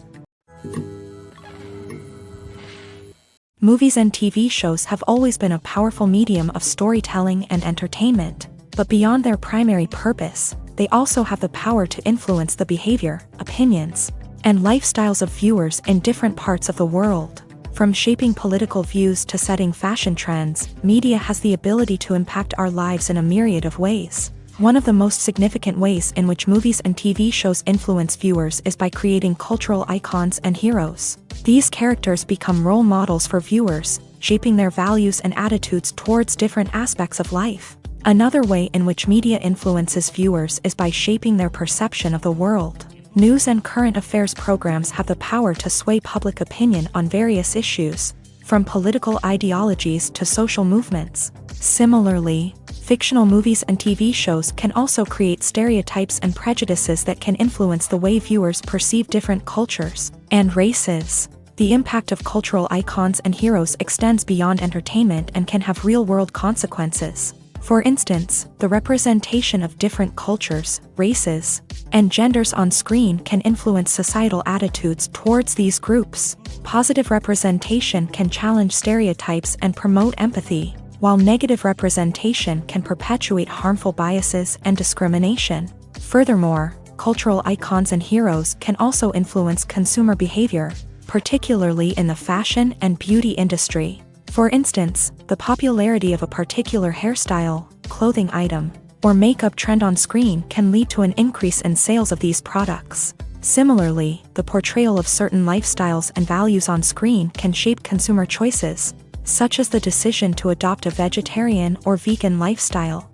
Movies and TV shows have always been a powerful medium of storytelling and entertainment, but beyond their primary purpose, they also have the power to influence the behavior, opinions, and lifestyles of viewers in different parts of the world. From shaping political views to setting fashion trends, media has the ability to impact our lives in a myriad of ways. One of the most significant ways in which movies and TV shows influence viewers is by creating cultural icons and heroes. These characters become role models for viewers, shaping their values and attitudes towards different aspects of life. Another way in which media influences viewers is by shaping their perception of the world. News and current affairs programs have the power to sway public opinion on various issues, from political ideologies to social movements. Similarly, fictional movies and TV shows can also create stereotypes and prejudices that can influence the way viewers perceive different cultures and races. The impact of cultural icons and heroes extends beyond entertainment and can have real-world consequences. For instance, the representation of different cultures, races, and genders on screen can influence societal attitudes towards these groups. Positive representation can challenge stereotypes and promote empathy, while negative representation can perpetuate harmful biases and discrimination. Furthermore, cultural icons and heroes can also influence consumer behavior, particularly in the fashion and beauty industry. For instance, the popularity of a particular hairstyle, clothing item, or makeup trend on screen can lead to an increase in sales of these products. Similarly, the portrayal of certain lifestyles and values on screen can shape consumer choices, such as the decision to adopt a vegetarian or vegan lifestyle.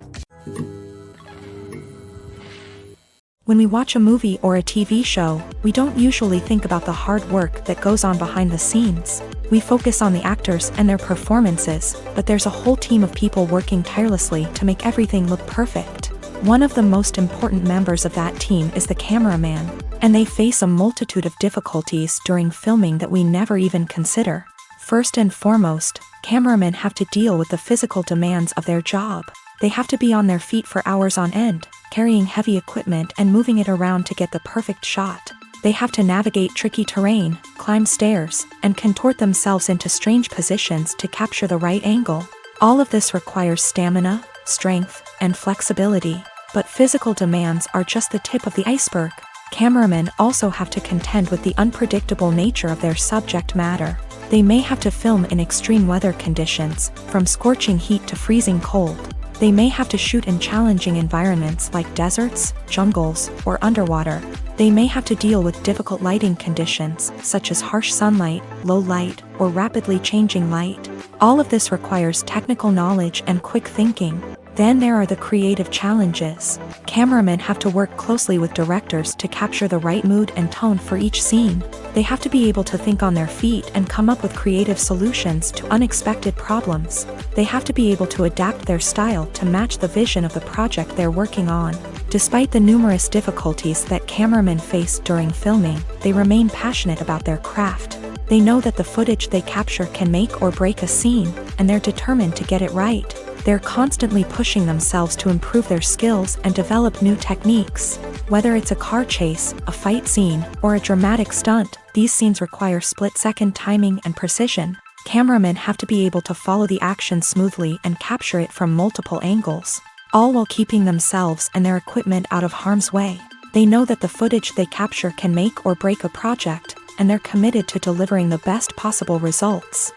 When we watch a movie or a TV show, we don't usually think about the hard work that goes on behind the scenes. We focus on the actors and their performances, but there's a whole team of people working tirelessly to make everything look perfect. One of the most important members of that team is the cameraman, and they face a multitude of difficulties during filming that we never even consider. First and foremost, cameramen have to deal with the physical demands of their job. They have to be on their feet for hours on end, carrying heavy equipment and moving it around to get the perfect shot. They have to navigate tricky terrain, climb stairs, and contort themselves into strange positions to capture the right angle. All of this requires stamina, strength, and flexibility. But physical demands are just the tip of the iceberg. Cameramen also have to contend with the unpredictable nature of their subject matter. They may have to film in extreme weather conditions, from scorching heat to freezing cold. They may have to shoot in challenging environments like deserts, jungles, or underwater. They may have to deal with difficult lighting conditions, such as harsh sunlight, low light, or rapidly changing light. All of this requires technical knowledge and quick thinking. Then there are the creative challenges. Cameramen have to work closely with directors to capture the right mood and tone for each scene. They have to be able to think on their feet and come up with creative solutions to unexpected problems. They have to be able to adapt their style to match the vision of the project they're working on. Despite the numerous difficulties that cameramen face during filming, they remain passionate about their craft. They know that the footage they capture can make or break a scene, and they're determined to get it right. They're constantly pushing themselves to improve their skills and develop new techniques. Whether it's a car chase, a fight scene, or a dramatic stunt, these scenes require split-second timing and precision. Cameramen have to be able to follow the action smoothly and capture it from multiple angles, all while keeping themselves and their equipment out of harm's way. They know that the footage they capture can make or break a project, and they're committed to delivering the best possible results.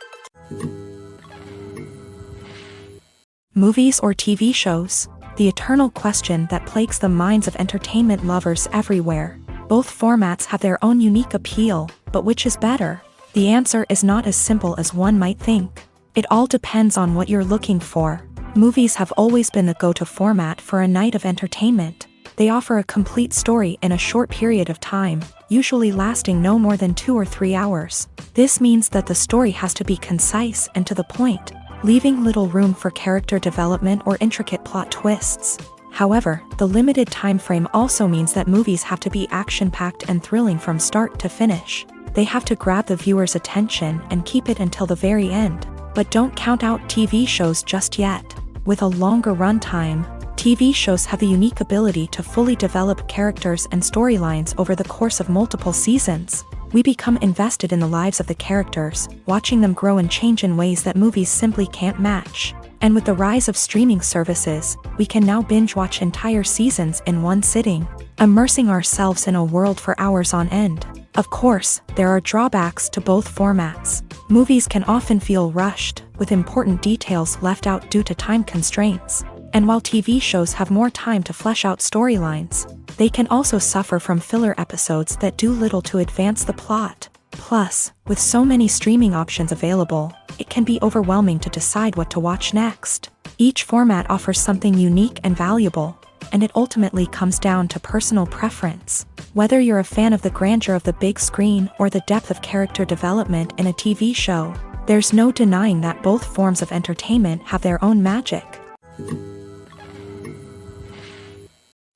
Movies or TV shows? The eternal question that plagues the minds of entertainment lovers everywhere. Both formats have their own unique appeal, but which is better? The answer is not as simple as one might think. It all depends on what you're looking for. Movies have always been the go-to format for a night of entertainment. They offer a complete story in a short period of time, usually lasting no more than 2 or 3 hours. This means that the story has to be concise and to the point, leaving little room for character development or intricate plot twists. However, the limited time frame also means that movies have to be action-packed and thrilling from start to finish. They have to grab the viewer's attention and keep it until the very end. But don't count out TV shows just yet. With a longer runtime, TV shows have the unique ability to fully develop characters and storylines over the course of multiple seasons. We become invested in the lives of the characters, watching them grow and change in ways that movies simply can't match. And with the rise of streaming services, we can now binge-watch entire seasons in one sitting, immersing ourselves in a world for hours on end. Of course, there are drawbacks to both formats. Movies can often feel rushed, with important details left out due to time constraints. And while TV shows have more time to flesh out storylines, they can also suffer from filler episodes that do little to advance the plot. Plus, with so many streaming options available, it can be overwhelming to decide what to watch next. Each format offers something unique and valuable, and it ultimately comes down to personal preference. Whether you're a fan of the grandeur of the big screen or the depth of character development in a TV show, there's no denying that both forms of entertainment have their own magic.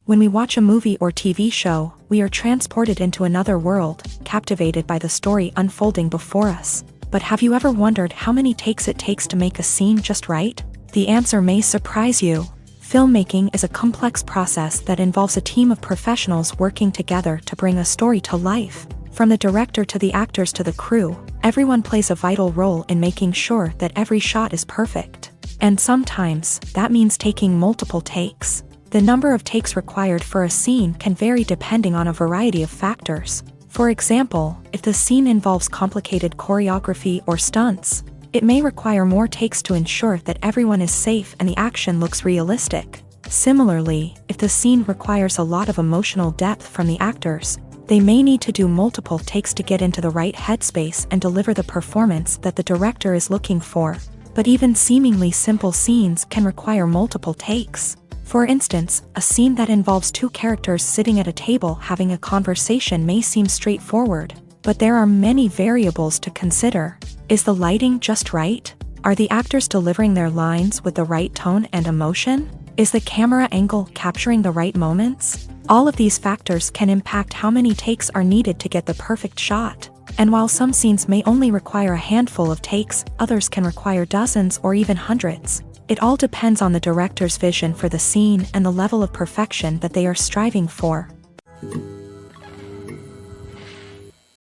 When we watch a movie or TV show, we are transported into another world, captivated by the story unfolding before us. But have you ever wondered how many takes it takes to make a scene just right? The answer may surprise you. Filmmaking is a complex process that involves a team of professionals working together to bring a story to life. From the director to the actors to the crew, everyone plays a vital role in making sure that every shot is perfect. And sometimes, that means taking multiple takes. The number of takes required for a scene can vary depending on a variety of factors. For example, if the scene involves complicated choreography or stunts, it may require more takes to ensure that everyone is safe and the action looks realistic. Similarly, if the scene requires a lot of emotional depth from the actors, they may need to do multiple takes to get into the right headspace and deliver the performance that the director is looking for. But even seemingly simple scenes can require multiple takes. For instance, a scene that involves two characters sitting at a table having a conversation may seem straightforward, but there are many variables to consider. Is the lighting just right? Are the actors delivering their lines with the right tone and emotion? Is the camera angle capturing the right moments? All of these factors can impact how many takes are needed to get the perfect shot. And while some scenes may only require a handful of takes, others can require dozens or even hundreds. It all depends on the director's vision for the scene and the level of perfection that they are striving for.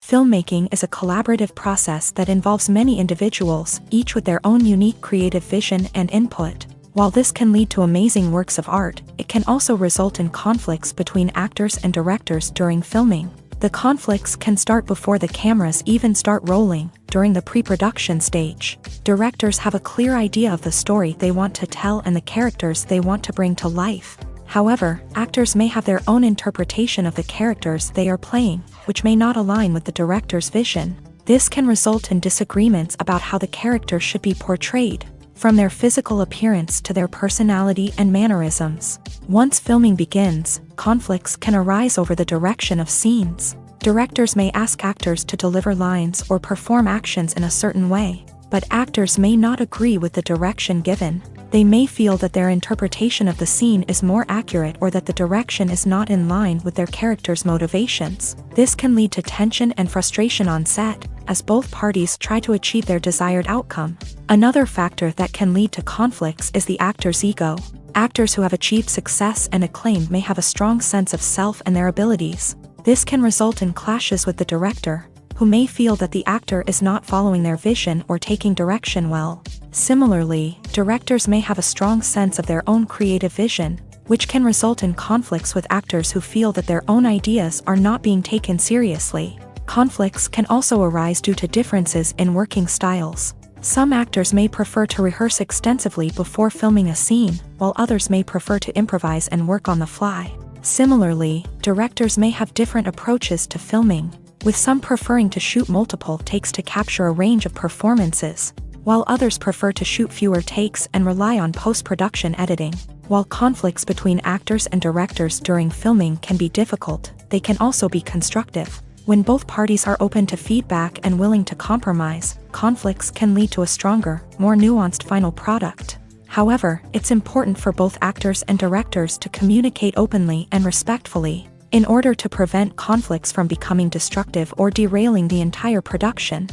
Filmmaking is a collaborative process that involves many individuals, each with their own unique creative vision and input. While this can lead to amazing works of art, it can also result in conflicts between actors and directors during filming. The conflicts can start before the cameras even start rolling, during the pre-production stage. Directors have a clear idea of the story they want to tell and the characters they want to bring to life. However, actors may have their own interpretation of the characters they are playing, which may not align with the director's vision. This can result in disagreements about how the character should be portrayed, from their physical appearance to their personality and mannerisms. Once filming begins, conflicts can arise over the direction of scenes. Directors may ask actors to deliver lines or perform actions in a certain way, but actors may not agree with the direction given. They may feel that their interpretation of the scene is more accurate or that the direction is not in line with their character's motivations. This can lead to tension and frustration on set, as both parties try to achieve their desired outcome. Another factor that can lead to conflicts is the actor's ego. Actors who have achieved success and acclaim may have a strong sense of self and their abilities. This can result in clashes with the director, who may feel that the actor is not following their vision or taking direction well. Similarly, directors may have a strong sense of their own creative vision, which can result in conflicts with actors who feel that their own ideas are not being taken seriously. Conflicts can also arise due to differences in working styles. Some actors may prefer to rehearse extensively before filming a scene, while others may prefer to improvise and work on the fly. Similarly, directors may have different approaches to filming, with some preferring to shoot multiple takes to capture a range of performances, while others prefer to shoot fewer takes and rely on post-production editing. While conflicts between actors and directors during filming can be difficult, they can also be constructive. When both parties are open to feedback and willing to compromise, conflicts can lead to a stronger, more nuanced final product. However, it's important for both actors and directors to communicate openly and respectfully, in order to prevent conflicts from becoming destructive or derailing the entire production.